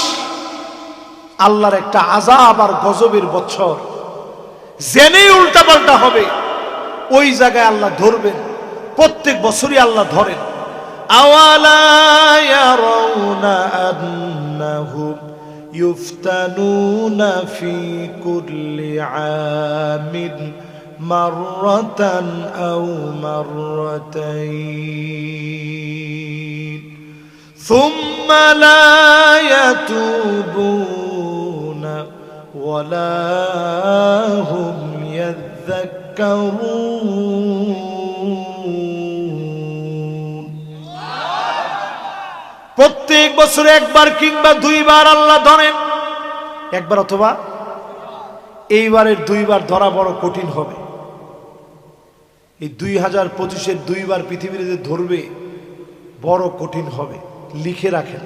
আল্লাহর একটা আযাব আর গজবের বছর। জেনেই উল্টাপাল্টা হবে, ওই জায়গায় আল্লাহ ধরবেন, প্রত্যেক বছরই আল্লাহ ধরেন। আওয়ালা ইয়ারাউনা আন্নাহুম ইফতানুনা ফি কুল্লি আমিন মাররাতান আও মাররাতাইন সুম্মা লা ইয়াতুবুনা ওয়ালা হুম ইয়াযাক্কারুন। প্রত্যেক বছরে একবার কিংবা 2 বার আল্লাহ ধরেন, একবার অথবা এইবারের 2 বার ধরা বড় কঠিন হবে। এই 2025-এর 2 বার পৃথিবীর যে ধরবে বড় কঠিন হবে, লিখে রাখেন।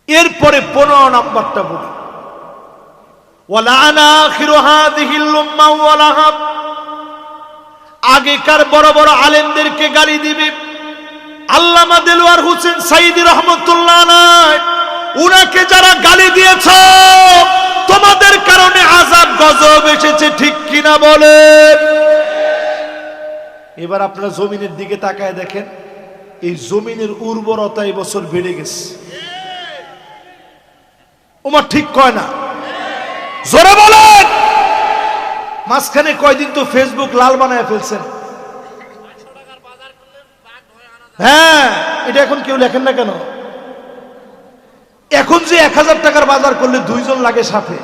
এরপরে 15 নাম্বারটা বলি, ওয়ালানা আখিরু হাযিহিল উম্মাহ ওয়ালাহাব, আগেকার বড় বড় আলেমদেরকে গালি দিবে। আল্লামা দেলোয়ার হোসেন সাইদী রহমাতুল্লাহ আলাইহি, উনাকে যারা গালি দিয়েছ তোমাদের কারণে আযাব গজব এসেছে, ঠিক কিনা বলেন? এবার আপনারা জমিনের দিকে তাকায় দেখেন, এই জমিনের উর্বরতা এই বছর বেড়ে গেছে। ওমা ঠিক কয় না? জোরে বলেন। মাঝখানে কয়দিন তো ফেসবুক লাল বানায় ফেলছেন। হ্যাঁ, এটা এখন কেউ লেখেন না কেন? এখন যে 1000 টাকার বাজার করলে 2 জন লাগে সাথে,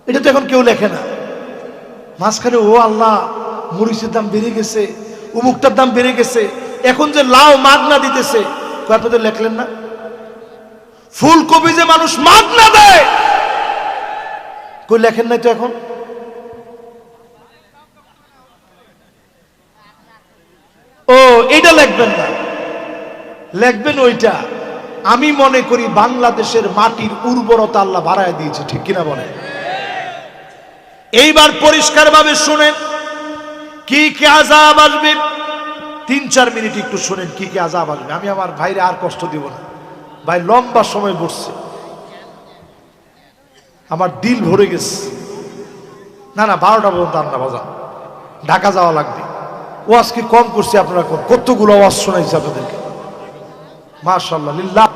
এটা তো এখন কেউ লেখে না। মাঝখানে ও আল্লাহ, মরিচের দাম বেড়ে গেছে, উমুকটার দাম বেড়ে গেছে, এখন যে লাউ মাগনা দিতেছে, আপনাদের লেখলেন না? ফুলকপি যে মানুষ মাগনা দেয়, কই লেখেন নাই তো এখন? ও এইটা লিখবেন না, লিখবেন ওইটা। আমি মনে করি বাংলাদেশের মাটির উর্বরতা আল্লাহ বাড়ায় দিয়েছে, ঠিক কিনা বলেন? এইবার পরিষ্কার ভাবে শুনেন কি কি আযাব আসবে। 3-4 মিনিট একটু শুনেন কি কি আযাব আসবে। আমি আমার ভাইরে আর কষ্ট দিব না, ভাই লম্বা সময় বসছে, আমার দিল ভরে গেছে। না না, 12টা পর্যন্ত আন্না বাজান, ঢাকা যাওয়া লাগবে। ওয়াজ কি কম করছি? আপনারা কতগুলো ওয়াজ শোনাইছে আপনাদেরকে, মাশাআল্লাহ লিল্লাহ।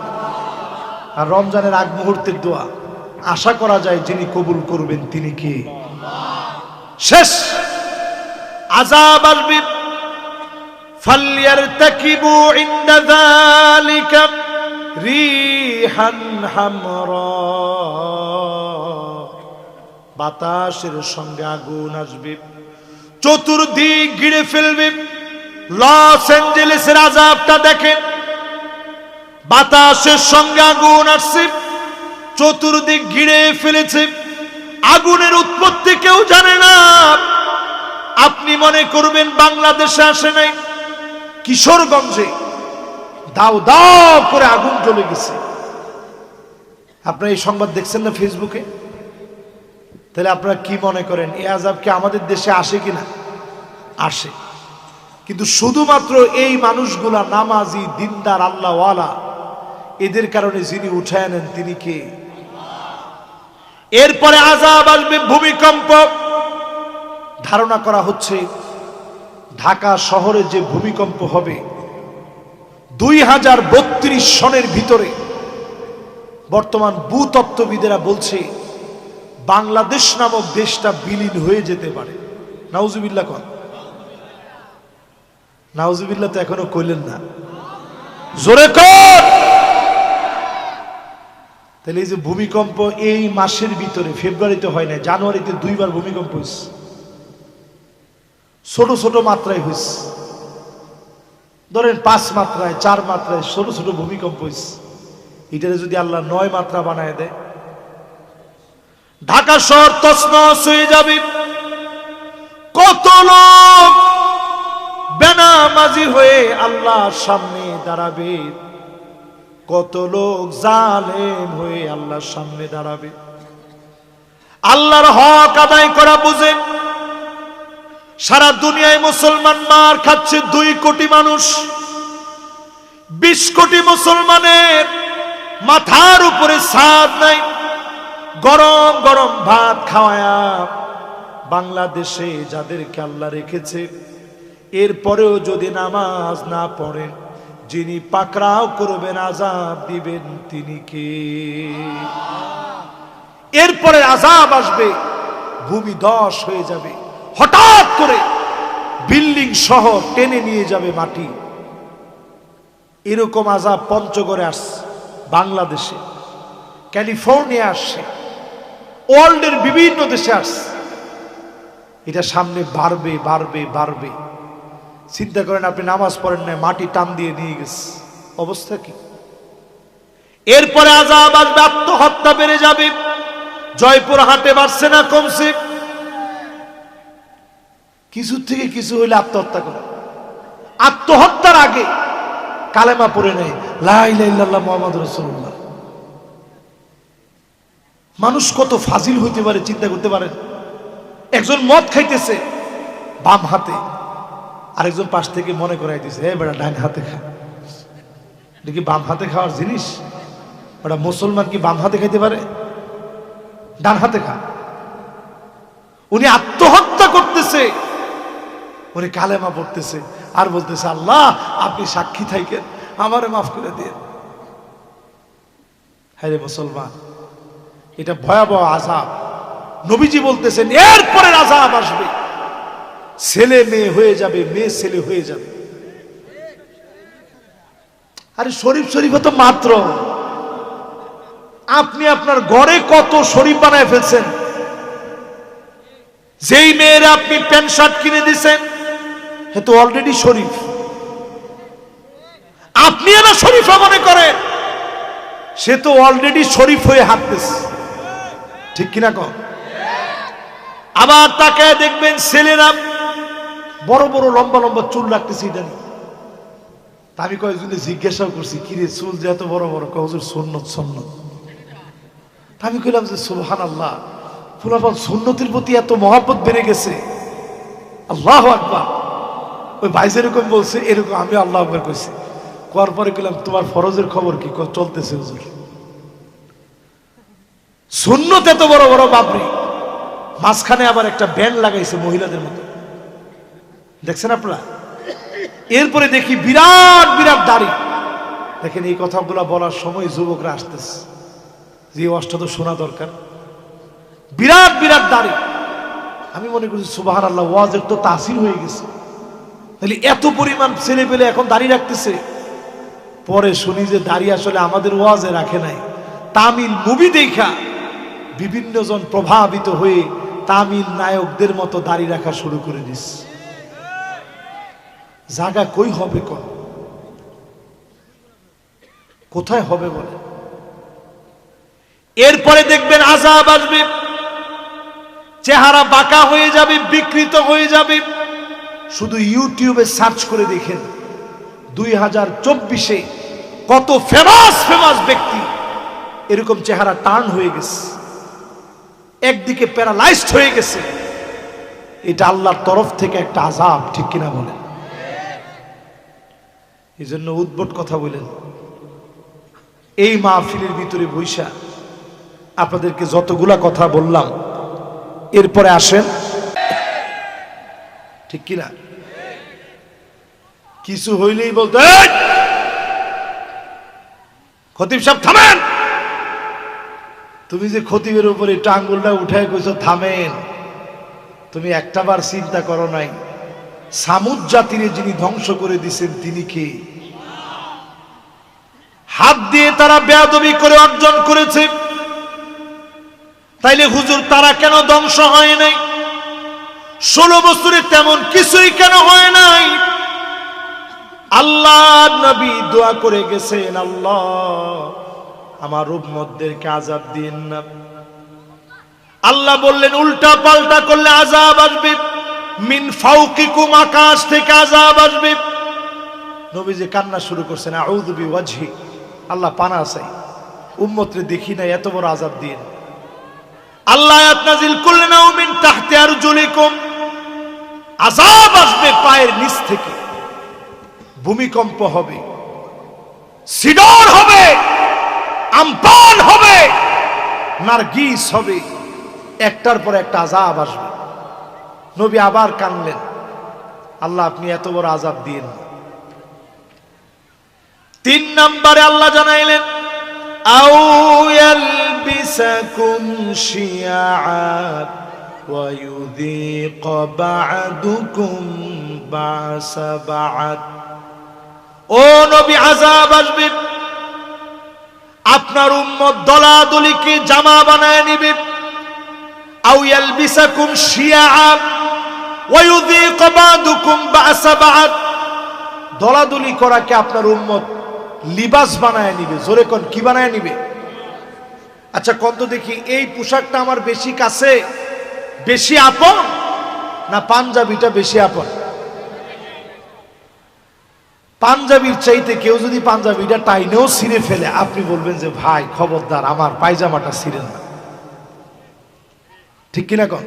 আর রমজানের আগ মুহূর্তের দোয়া, আশা করা যায় যিনি কবুল করবেন তিনি কে? শেষ আযাব আসবে। ফালইয়ারতাকিবু ইনদা যালিকা রিহান হামরা, বাতাসের সঙ্গে আগুন আসবে, চতুর্দিক ঘিরে ফেলবে। লস অ্যাঞ্জেলেসের আযাবটা দেখেন, বাতাসের সঙ্গে আগুন আসছে, চতুর্দিক ঘিরে ফেলেছে, আগুনের উৎপত্তি কেউ জানে না, আপনি মনে করবেন বাংলাদেশে আসে নাই, কিশোরগঞ্জে দাও দাও করে আগুন জ্বলে গেছে। আপনারা এই সংবাদ দেখছেন না ফেসবুকে? তাহলে আপনারা কি মনে করেন এই আযাব কি আমাদের দেশে আসে কিনা? আসে। কিন্তু শুধুমাত্র এই মানুষগুলা নামাজি, দিনদার, আল্লাহওয়ালা, এদের কারণে যিনি উঠায় নেন তিনি কে? এরপরে আযাব আসবে ভূমিকম্প। ধারণা করা হচ্ছে ঢাকা শহরে যে ভূমিকম্প হবে 2032 সনের ভিতরে, বর্তমান ভূতত্ত্ববিদেরা বলছে বাংলাদেশ নামক দেশটা বিলীন হয়ে যেতে পারে। নাউজুবিল্লাহ কোন? নাউজুবিল্লাহ তো এখনো কইলেন না, জোরে কোন? তাহলে এই যে ভূমিকম্প এই মাসের ভিতরে, ফেব্রুয়ারিতে হয় না, জানুয়ারিতে 2বার ভূমিকম্প হয়েছে, ছোট ছোট মাত্রায় হয়েছে। ধরেন 5 মাত্রায়, 4 মাত্রায় ছোট ছোট ভূমিকম্প হয়েছে। এটারে যদি আল্লাহ 9 মাত্রা বানায় দেয়, ঢাকা শহর তছনছ হয়ে যাবে। কত লোক বেনামাজি হয়ে আল্লাহর সামনে দাঁড়াবে, কত লোক জালেম হয়ে আল্লাহর সামনে দাঁড়াবে। আল্লাহর হক আদায় করা বুঝেন। সারা দুনিয়ায় মুসলমান মার খাচ্ছে 2 কোটি মানুষ। 20 কোটি মুসলমানের মাথার উপরে ছাদ নাই, গরম গরম ভাত খাওয়ায়া বাংলাদেশে যাদেরকে আল্লাহ রেখেছে, এরপরেও যদি নামাজ না পড়েন, যিনি পাকড়াও করবেন, আযাব দিবেন, তিনি কে? এরপরে আযাব আসবে, ভূমি ধস হয়ে যাবে, হঠাৎ করে বিল্ডিং সহ টেনে নিয়ে যাবে মাটি। এরকম আযাব পঞ্চগড়ে আসছে, বাংলাদেশে, ক্যালিফোর্নিয়া আসছে, ওয়ার্ল্ডের বিভিন্ন দেশে আসছে। এটা সামনে বাড়বে বাড়বে বাড়বে। চিন্তা করেন, আপনি নামাজ পড়েন না, মাটি টান দিয়ে নিয়ে গেছে, অবস্থা কি? এরপরে আযাব আসবে, আত্মহত্যা বেড়ে যাবে। জয়পুরহাটে বাড়ছে না কমছে? কিছু থেকে কিছু হইলে আত্মহত্যা করে। আত্মহত্যার আগে কালেমা পড়ে নেয়, লা ইলাহা ইল্লাল্লাহ মুহাম্মাদুর রাসূলুল্লাহ। মানুষ কত ফাজিল হইতে পারে চিন্তা করতে পারেন। একজন মদ খাইতেছে বাম হাতে, আরেকজন পাশ থেকে মনে করাই দিছে, হে বেটা ডান হাতে খা। এটা কি বাম হাতে খাওয়ার জিনিস? ওটা মুসলমান কি বাম হাতে খাইতে পারে? ডান হাতে খা। উনি আত্মহত্যা করতেছে, উনি কালেমা পড়তেছে আর বলতেছে, আল্লাহ আপনি সাক্ষী থাকেন, আমারে মাফ করে দিন। হ্যাঁ রে মুসলমান, এটা ভয়াবহ আযাব। নবীজি বলতেছেন এরপরে আযাব আসবে, ছেলে মেয়ে হয়ে যাবে, মেয়ে ছেলে হয়ে যাবে। আরে শরীফ শরীফ তো মাত্র, আপনি আপনার ঘরে কত শরীফ বানায় ফেলছেন। যেই মেয়েরা আপনি প্যান্ট শার্ট কিনে দিচ্ছেন, সে তো অলরেডি শরীফ। আপনি না শরীফা মনে করেন, সে তো অলরেডি শরীফ হয়ে হাঁটতেছে, ঠিক কিনা কম? আবার তাকে দেখবেন ছেলেরা বড় বড় লম্বা লম্বা চুল রাখতেছে। ইদানি আমি কয়েকজনে জিজ্ঞাসাও করছি, কিরে চুল যে এত বড় বড়? হুজুর সুন্নত সুন্নত। আমি কইলাম যে সুবহানাল্লাহ, ফুলাফল সুন্নতের প্রতি এত মহব্বত বেড়ে গেছে, আল্লাহু আকবার। ওই ভাই যেরকম বলছে এরকম আমি আল্লাহু আকবার কইছি। কোয়ার পরে কইলাম তোমার ফরজের খবর কি? চলতেছে হুজুর। সুন্নত এত বড় বড় বাবরি, মাঝখানে আবার একটা ব্যান্ড লাগাইছে মহিলাদের মতো, দেখছেন আপনারা? এরপরে দেখি বিরাট বিরাট দাড়ি। দেখেন, এই কথাগুলো বলার সময় যুবকরা আসতেছে, যে ওয়াজটা তো শোনা দরকার। বিরাট বিরাট দাড়ি। আমি মনে করছি সুবহানাল্লাহ, ওয়াজের তো তাসির হয়ে গেছে। তাহলে এত পরিমাণ ছেলে পেলে এখন দাড়ি রাখতেছে। পরে শুনি যে দাড়ি আসলে আমাদের ওয়াজে রাখে নাই, তামিল মুভি দেখা বিভিন্ন জন প্রভাবিত হয়ে তামিল নায়কদের মতো দাড়ি রাখা শুরু করে দিস। জায়গা কই হবে? কোথায় হবে বলে? এরপরে দেখবেন আযাব আসবে, চেহারা বাঁকা হয়ে যাবে, বিকৃত হয়ে যাবে। শুধু ইউটিউবে সার্চ করে দেখেন 2024-এ কত ফেমাস ব্যক্তি এরকম চেহারা টার্ন হয়ে গেছে, একদিকে প্যারালাইজড হয়ে গেছে। এটা আল্লাহর তরফ থেকে একটা আযাব, ঠিক কিনা বলেন? এই জন্য উদ্ভট কথা বলেন। এই মাহফিলের ভিতরে বৈশা আপনাদেরকে যতগুলা কথা বললাম, এরপরে আসেন, ঠিক কিনা? কিছু হইলেই বলতে খতিব সাহেব থামেন। তুমি যে খতিবের উপরে একটু আঙ্গুলটা উঠায় কইছো থামেন, তুমি একটাবার চিন্তা করো নাই সামুদ জাতিরে যিনি ধ্বংস করে দিয়েছেন তিনি কে? হাত দিয়ে তারা বেয়াদবি করে অর্জন করেছে, তাইলে হুজুর তারা কেন ধ্বংস হয় নাই? 16 বছরে তেমন কিছুই কেন হয় নাই? আল্লাহ নবী দোয়া করে গেছেন, আল্লাহ আমার উম্মতদেরকে আযাব দিন না। আল্লাহ বললেন উল্টা পাল্টা করলে আযাব আসবে, মিন ফাওকিকুম, আকাশ থেকে আযাব আসবে। নবীজি কান্না শুরু করছেন, আউযু বিওয়াজহি, আল্লাহ পানা চাই, উম্মতরে দেখি না, এত বড় আযাব দিন। আল্লাহ আয়াত নাযিল করলেন, আও মিন তাহতি আরজুলিকুম, আযাব আসবে পায়ের নিচ থেকে, ভূমিকম্প হবে, সিডর হবে, আমপান হবে, নারগিস হবে, একটার পর একটা আযাব আসবে। নবী আবার কানলেন, আল্লাহ আপনি এত বড় আযাব দিন। 3 নম্বরে আল্লাহ জানাইলেন, আও ইয়ালবিসাকুম শিয়াআ ওয়া ইউযীক বা'দুকুম বা'সা বা'দ। ও নবী, আযাব আসবে, আপনার উম্মত দলাদলিকে জামা বানায় নিবে। আও ইয়ালবিসাকুম শিয়াআ ওয়া ইউযীক বা'দুকুম বা'সা বা'দ, দলাদলি করাকে আপনার উম্মত লিবাস বানায় নিবে। জোরে কোন, কি বানায় নিবে? আচ্ছা কত দেখি, এই পোশাকটা আমার বেশি কাছে, বেশি আপন, না পাঞ্জাবিটা বেশি আপন? পাঞ্জাবির চাইতে কেউ যদি পাঞ্জাবিটা টাইনেও ছিঁড়ে ফেলে, আপনি বলবেন যে ভাই খবরদার আমার পায়জামাটা ছিঁড়েন না, ঠিক কিনা কন?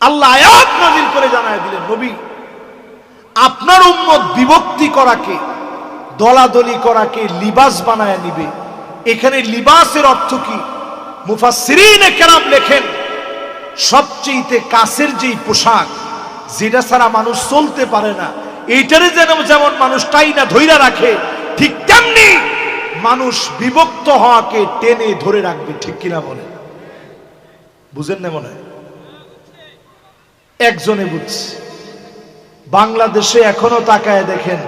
আল্লাহ আয়াত নাযিল করে জানায় দিলেন, নবী আপনার উম্মত বিভক্তি করাকে, দলাদলি করাকে লিবাস বানায় নিবে। এখানে লিবাসের অর্থ কি? মুফাসসিরিনে কেরাম লেখেন, সবচেয়ে কাছের যেই পোশাক, যেটা ছাড়া মানুষ চলতে পারে না, এইটারে যেমন মানুষ টাইনা ধইরা রাখে, ঠিক তেমনি মানুষ বিভক্ত হওয়াকে টেনে ধরে রাখবে, ঠিক কিনা বলে? বুঝেন না মনে হয়? একজনে বুঝছে। বাংলাদেশে এখনো তাকায় দেখেন,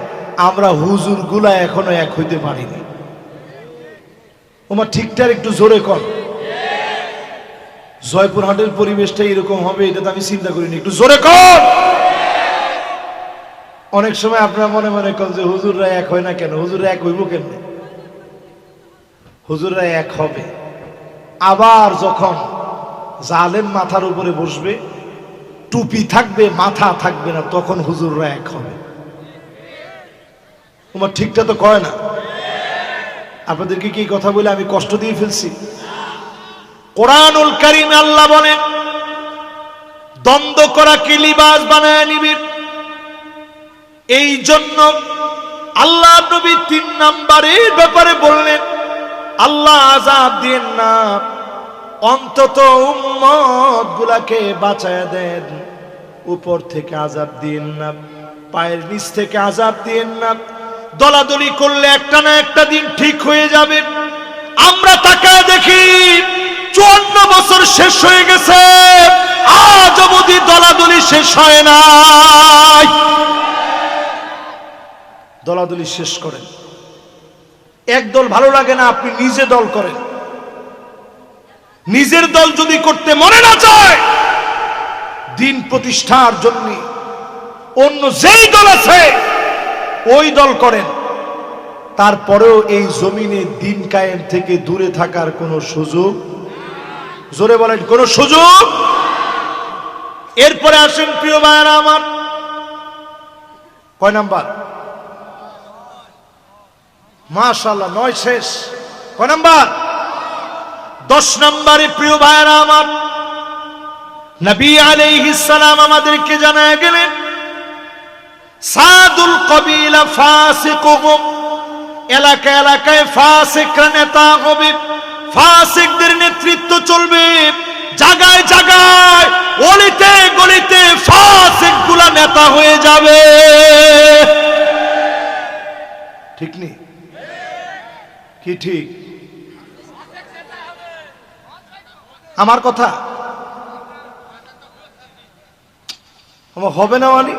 আমরা হুজুর গুলা এখনো এক হইতে পারিনি। ওমা ঠিকঠাক একটু জোরে কর। জয়পুরহাটের পরিবেশটা এরকম হবে এটা তো আমি চিন্তা করিনি, একটু জোরে কর। অনেক সময় আপনারা মনে মনে করেন যে হুজুররা এক হয় না কেন? হুজুররা এক হইব কেন? হুজুররা এক হবে আবার যখন জালেম মাথার উপরে বসবে, টুপি থাকবে, মাথা থাকবে না, তখন হুজুররা এক হবে। তোমার ঠিকটা তো কয় না। আপনাদেরকে কি কথা বলে আমি কষ্ট দিয়ে ফেলছি? কোরআনুল কারীমে আল্লাহ বলেন, দ্বন্দ্ব করাকে লিবাস বানায় নিবে। এই জন্য আল্লাহ নবী 3 নম্বরের ব্যাপারে বললেন, আল্লাহ আযাব দেন না, অন্তত উম্মত গুলাকে বাঁচায় দেন, উপর থেকে আযাব দিন না, পায়ের নিচ থেকে আযাব দিন না। দলাদলি করলে একটা না একটা দিন ঠিক হয়ে যাবে। আমরা তাকায় দেখি 54 বছর শেষ হয়ে গেছে, আজ অবধি দলাদলি শেষ হয় নাই। দলাদলি শেষ করেন। এক দল ভালো লাগে না, আপনি নিজে দল করেন। নিজের দল যদি করতে মনে না চায়, দিন প্রতিষ্ঠার জন্য অন্য যেই দল আছে ওই দল করেন। তারপরেও এই জমিনে দিন কায়েম থেকে দূরে থাকার কোনো সুযোগ, জোরে বলেন, কোনো সুযোগ। এরপরে আসেন প্রিয় ভাইরা আমার, কয় নাম্বার? মাশাআল্লাহ, 9 শেষ। কয় নাম্বার? 10 নম্বরে প্রিয় ভাইরা আমার, নবী আলাইহিস সালাম আমাদেরকে জানায় গেলেন, সাদুল কবিলা ফাসিকুহুম, এলাকা এলাকায় ফাসিকরা নেতা হবে, ফাসিকদের নেতৃত্ব চলবে, জায়গায় জায়গায় অলিতে গলিতে ফাসিকগুলা নেতা হয়ে যাবে। ঠিক নেই কি? ঠিক আমার কথা আমার হবে না মানে?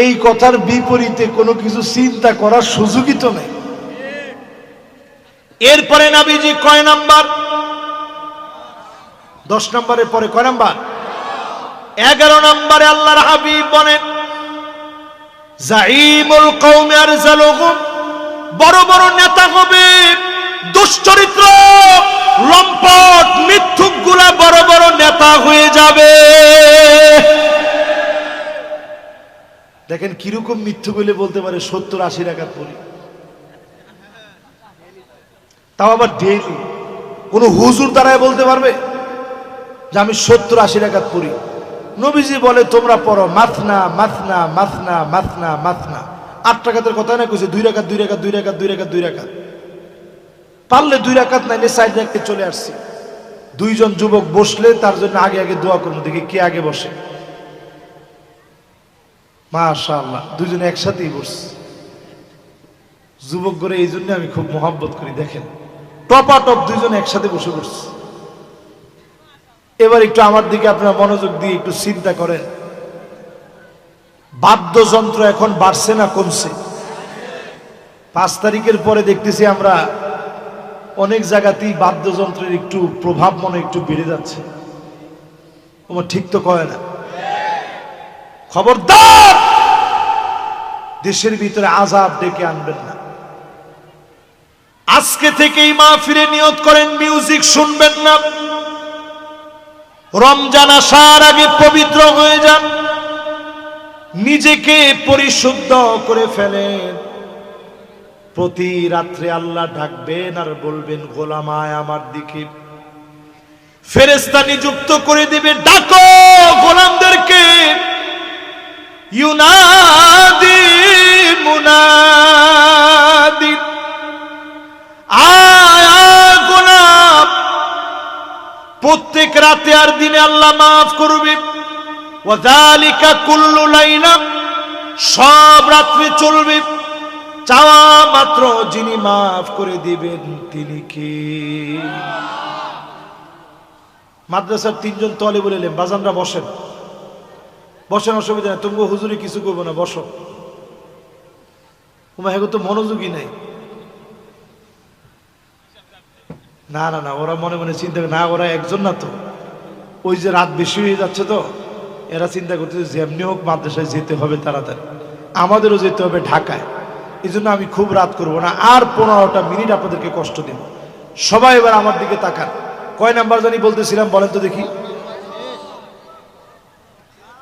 এই কথার বিপরীতে কোনো কিছু চিন্তা করার সুযোগই তো নেই। এরপরে নবীজি কয় নাম্বার? 10 নম্বরের পরে কয় নাম্বার? 11 নম্বরে আল্লাহর হাবিব বলেন, জাইমুল কওমি আরজালুহুম, বড় বড় নেতা হবে, দুশ্চরিত্র লম্পট মিথ্যুকগুলা বড় বড় নেতা হয়ে যাবে। দেখেন কিরকম মিথ্যুক হইলে বলতে পারে 70-80 রাকাত পড়ি, তাও আবার ডেইলি। কোন হুজুর দ্বারাই বলতে পারবে যে আমি 70-80 রাকাত পড়ি? নবীজি বলে তোমরা পড়ো মাথনা মাথনা মাথনা মাথনা মাথনা। 8 রাকাতের কথা না কইছে, 2 রাকাত 2 রাকাত 2 রাকাত 2 রাকাত 2 রাকাত। পারলে 2 রাকাত নাইলে 4 রাকাতে চলে আসছি। 2 জন যুবক বসলে তার জন্য আগে আগে দোয়া করবো, দেখি কে আগে বসে। মাশাআল্লাহ, 2 জন একসাথেই বসছে। যুবক করে এই জন্য আমি খুব মহব্বত করি। দেখেন টপাটপ 2 জন একসাথে বসে পড়ছে। এবার একটু আমার দিকে আপনারা মনোযোগ দিয়ে একটু চিন্তা করেন, বাদ্যযন্ত্র এখন বাড়ছে না কমছে? 5 তারিখের পরে দেখতেছি আমরা অনেক জায়গাতেই বাদ্যযন্ত্রের একটু প্রভাব মনে একটু বেড়ে যাচ্ছে। তোমার ঠিক তো কয় না? খবরদার দেশের ভিতরে আযাব ডেকে আনবেন না। আজকে থেকেই মাহফিলে নিয়ত করেন মিউজিক শুনবেন না। রমজান আসার আগে পবিত্র হয়ে যান, নিজেকে পরিশুদ্ধ করে ফেলেন। প্রতি রাত্রে আল্লাহ ডাকবেন আর বলবেন গোলামায় আমার দিকে। ফেরেশতা নিযুক্ত করে দিবে, ডাকো গোলামদেরকে। ইউনাদি মুনাদি, আয়া গোলাম। প্রত্যেক রাতে আর দিনে আল্লাহ মাফ করবে। ওয়াযালিকা কুল্লু লাইলা, সব রাত্রে চলবে। চাওয়া মাত্র যিনি মাফ করে দিবেন তিনি কে? মাদ্রাসার 3 জন তালিবুল ইলম, বাজানরা বসেন, বসেন, অসুবিধা নেই। তুমি হুজুরে কিছু করবো না, বসো। তোমার তো মনোযোগী নাই। না না না, ওরা মনে মনে চিন্তা করে না, ওরা একজন না তো, ওই যে রাত বেশি হয়ে যাচ্ছে তো এরা চিন্তা করতেছে যেমনি হোক মাদ্রাসায় যেতে হবে তাড়াতাড়ি, আমাদেরও যেতে হবে ঢাকায়। এই জন্য আমি খুব রাত করবো না, আর 15টা মিনিট আপনাদেরকে কষ্ট দেব। সবাই এবার আমার দিকে তাকান। কয় নাম্বার জানি বলতেছিলাম বলেন তো দেখি?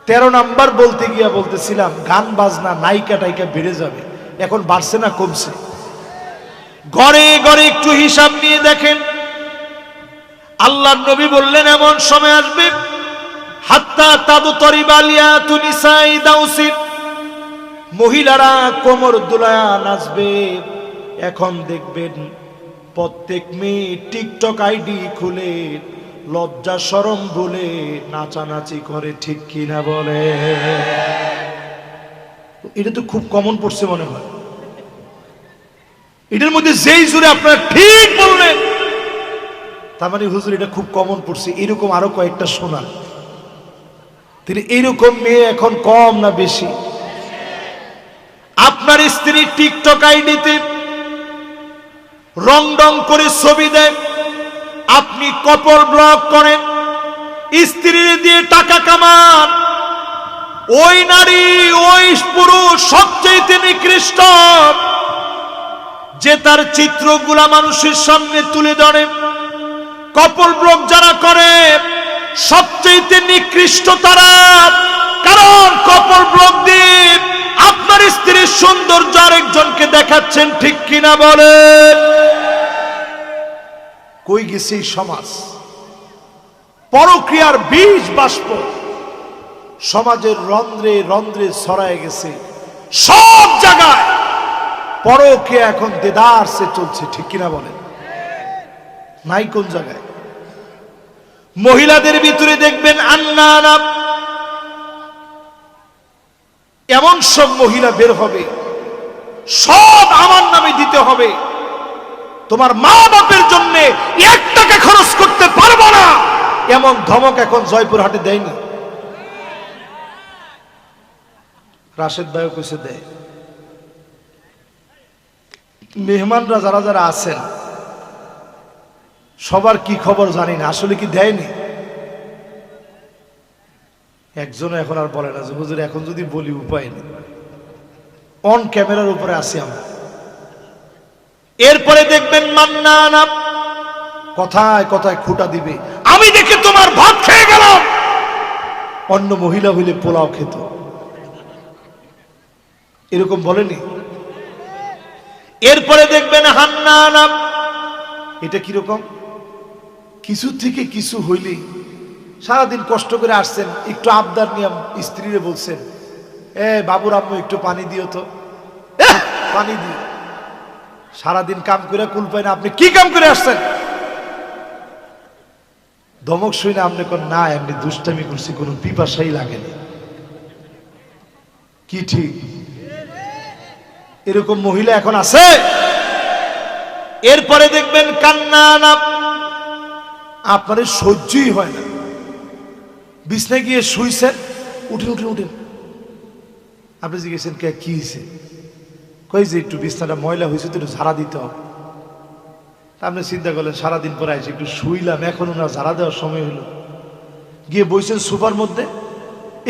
13 নাম্বার বলতে গিয়া বলতেছিলাম গান বাজনা নায়িকা টাইকা বেড়ে যাবে। এখন বাড়ছে না কমছে? ঘরে ঘরে একটু হিসাব নিয়ে দেখেন। আল্লাহর নবী বললেন এমন সময় আসবে, হাত্তা তাদতরিবা লিয়াতু নিসাই দাউসি, মহিলারা কোমর দুলায়া নাচবে। এখন দেখবেন প্রত্যেক মেয়ে টিকটক আইডি খুলে লজ্জা শরম ভুলে নাচানাচি করে, ঠিক কিনা বলে? এটা তো খুব কমন পড়ছে মনে হয়। এটার মধ্যে যেই জুড়ে আপনারা ঠিক বললেন তার মানে হুজুর এটা খুব কমন পড়ছে। এরকম আরো কয়েকটা শোনা। তিনি এইরকম মেয়ে এখন কম না বেশি? আপনার স্ত্রী টিকটক আইডিতে রং রং করে ছবি দেয়, আপনি কপল ব্লক করেন, স্ত্রী দিয়ে টাকা কামান। ওই নারী ওই পুরুষ সবচেয়ে নিকৃষ্ট, যে তার চিত্রগুলা মানুষের সামনে তুলে ধরে। কপল ব্লগ যারা করে সবচেয়ে নিকৃষ্ট তারা, কারণ কপল ব্লগ দিয়ে আপনার স্ত্রীর সৌন্দর্য আরেকজনকে দেখাচ্ছেন, ঠিক কিনা বলেন? কই গেছে এই সমাজ? পরক্রিয়ার বীজ বাষ্প সমাজের রন্ধ্রে রন্ধ্রে ছড়ায় গেছে, সব জায়গায় পরক্রিয়া এখন দেদারসে চলছে, ঠিক কিনা বলেন? নাই কোন জায়গায়? মহিলাদের ভিতরে দেখবেন আন্নানা, এমন সব মহিলা বের হবে, সব আমার নামে দিতে হবে, তোমার মা বাপের জন্য 1 টাকা খরচ করতে পারবো না, এমন ধমক এখন জয়পুরহাটে দেয়নি? রাশেদ ভাইও কইছে দেয়। মেহমানরা যারা যারা আছেন সবার কি খবর জানি না, আসলে কি দেয়নি? একজন এখন আর বলে না যে হুজুর এখন যদি বলি উপায় নেই, অন ক্যামেরার উপরে আসি আমরা। এরপরে দেখবেন মান্নানা কথায় কথায় খুঁটা দিবে, আমি দেখে তোমার ভাত খেয়ে গেলাম, অন্য মহিলা হইলে পোলাও খেত, এরকম বলেনি? এরপরে দেখবেন হান্নানা, এটা কিরকম? কিছু থেকে কিছু হইলে সারাদিন কষ্ট করে আসছেন, একটু আবদার নিয়ে স্ত্রীরে বলছেন, বাবুর আম্মু একটু পানি দিও তো, পানি দিও। সারাদিন কাম করে কুল পায় না, আপনি কি কাম করে আসছেন? ধমক শুই না আপনি কোন না, এমনি দুষ্টামি করছি, কোনো পিপাসাই লাগেনি, কি ঠিক? এরকম মহিলা এখন আছে। এরপরে দেখবেন কান্নানা, আপনার সহ্যই হয় না, বিছনায় গিয়ে শুইছেন, উঠেন উঠেন উঠেন, আপনি জিজ্ঞেসেন কে কি হয়েছে? কই যে একটু বিছনাটা ময়লা হয়েছে তো একটু ঝাড়া দিতে হবে। আপনি চিন্তা করলেন সারাদিন পরে আইসি একটু শুইলাম, এখন ওনার ঝাড়া দেওয়ার সময় হলো, গিয়ে বইছেন সোফার মধ্যে,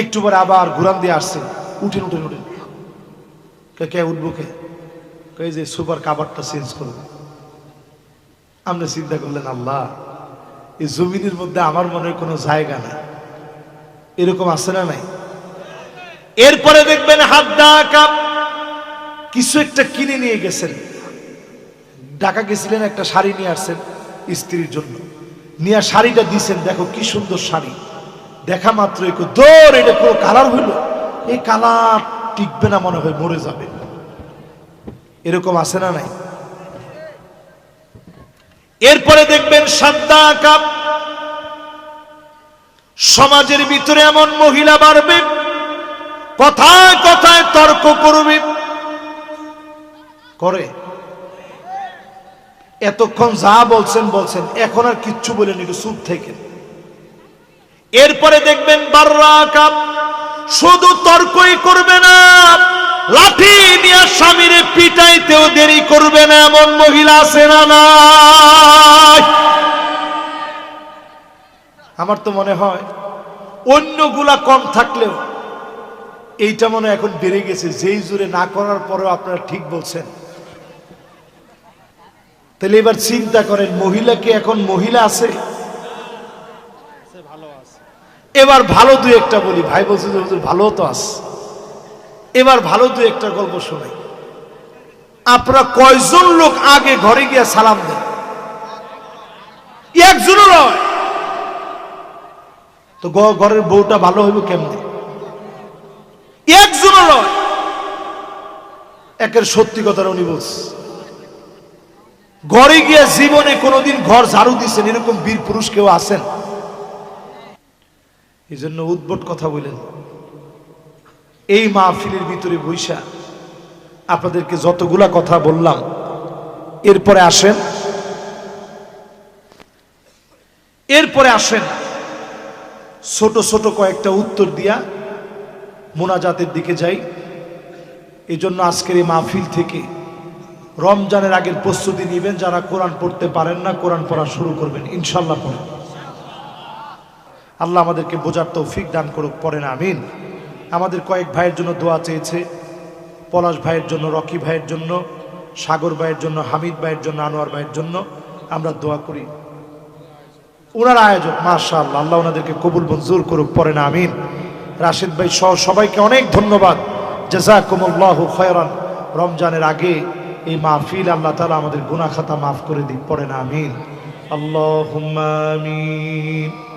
একটু পরে আবার ঘুরান দিয়ে আসছেন, উঠেন উঠেন উঠেন, কে উঠবো কে? কই যে সোফার কাভারটা চেঞ্জ করবো। আপনি চিন্তা করলেন আল্লাহ, এই জমিনের মধ্যে আমার মনে কোনো জায়গা নাই, এরকম আছে না নাই? এরপরে দেখবেন হাত ডাকা, কিছু একটা কিনে নিয়ে গেছেন, ঢাকা গেছিলেন, একটা শাড়ি নিয়ে আসছেন স্ত্রীর জন্য, নিয়ে শাড়িটা দিছেন, দেখো কি সুন্দর শাড়ি, দেখা মাত্র দৌড়, এটা পুরো কালার হইল, এই কালার টিকবে না, মনে হয় মরে যাবে, এরকম আছে না নাই? এরপরে দেখবেন সাদ্দা কাপ, সমাজের ভিতরে এমন মহিলা বাড়বে, কথায় কথায় তর্ক করবে, করে এতক্ষণ যা বলছেন বলছেন, এখন আর কিচ্ছু বলেন, একটু চুপ থেকে। এরপরে দেখবেন বাররা কাপ, শুধু তর্কই করবে না, লাঠি নিয়ে স্বামীরে পিটাইতেও দেরি করবে না, এমন মহিলা আছে না নাই? আমার তো মনে হয় অন্যগুলা কম থাকলেও এইটা মনে এখন বেড়ে গেছে, যেই জোরে না করার পরেও আপনারা ঠিক বলছেন। তাহলে এবার চিন্তা করেন, মহিলা কি এখন মহিলা আছে? এবার ভালো দুই একটা বলি, ভাই বলছে যে হুজুর ভালো তো আছে, এবার ভালো দুই একটা গল্প শোনাই। আপনারা কয়জন লোক আগে ঘরে গিয়ে সালাম দেন? একজনও নয় তো, ঘরের বউটা ভালো হইব কেমনে? একজনও নয়। একের সত্যি কথা উনি বলছে, ঘরে গিয়ে জীবনে কোনোদিন ঘর ঝাড়ু দিচ্ছেন এরকম বীর পুরুষ কেউ আছেন? এই জন্য উদ্ভট কথা বলেন। এই মাহফিলের ভিতরে বৈশা আপনাদেরকে যতগুলা কথা বললাম, এরপরে আসেন ছোট ছোট কয়েকটা উত্তর দিয়া মোনাজাতের দিকে যাই। এই জন্য আজকের এই মাহফিল থেকে রমজানের আগের প্রস্তুতি নেবেন। যারা কোরআন পড়তে পারেন না, কোরআন পড়া শুরু করবেন ইনশাল্লাহ। পড়েন, আল্লাহ আমাদেরকে বোঝার তৌফিক দান করুক। পড়েন আমিন। আমাদের কয়েক ভাইয়ের জন্য দোয়া চেয়েছে, পলাশ ভাইয়ের জন্য, রকি ভাইয়ের জন্য, সাগর ভাইয়ের জন্য, হামিদ ভাইয়ের জন্য, আনোয়ার ভাইয়ের জন্য আমরা দোয়া করি। ওনার আয়োজক মাশাআল্লাহ, আল্লাহ ওনাদেরকে কবুল মঞ্জুর করুক, পড়ে না আমিন। রাশেদ ভাই সহ সবাইকে অনেক ধন্যবাদ, জাযাকুমুল্লাহু খায়রান। রমজানের আগে এই মাহফিল আল্লাহ তাআলা আমাদের গুনাহ খাতা মাফ করে দিক, পড়ে না আমিন। আল্লাহুম্মা আমিন।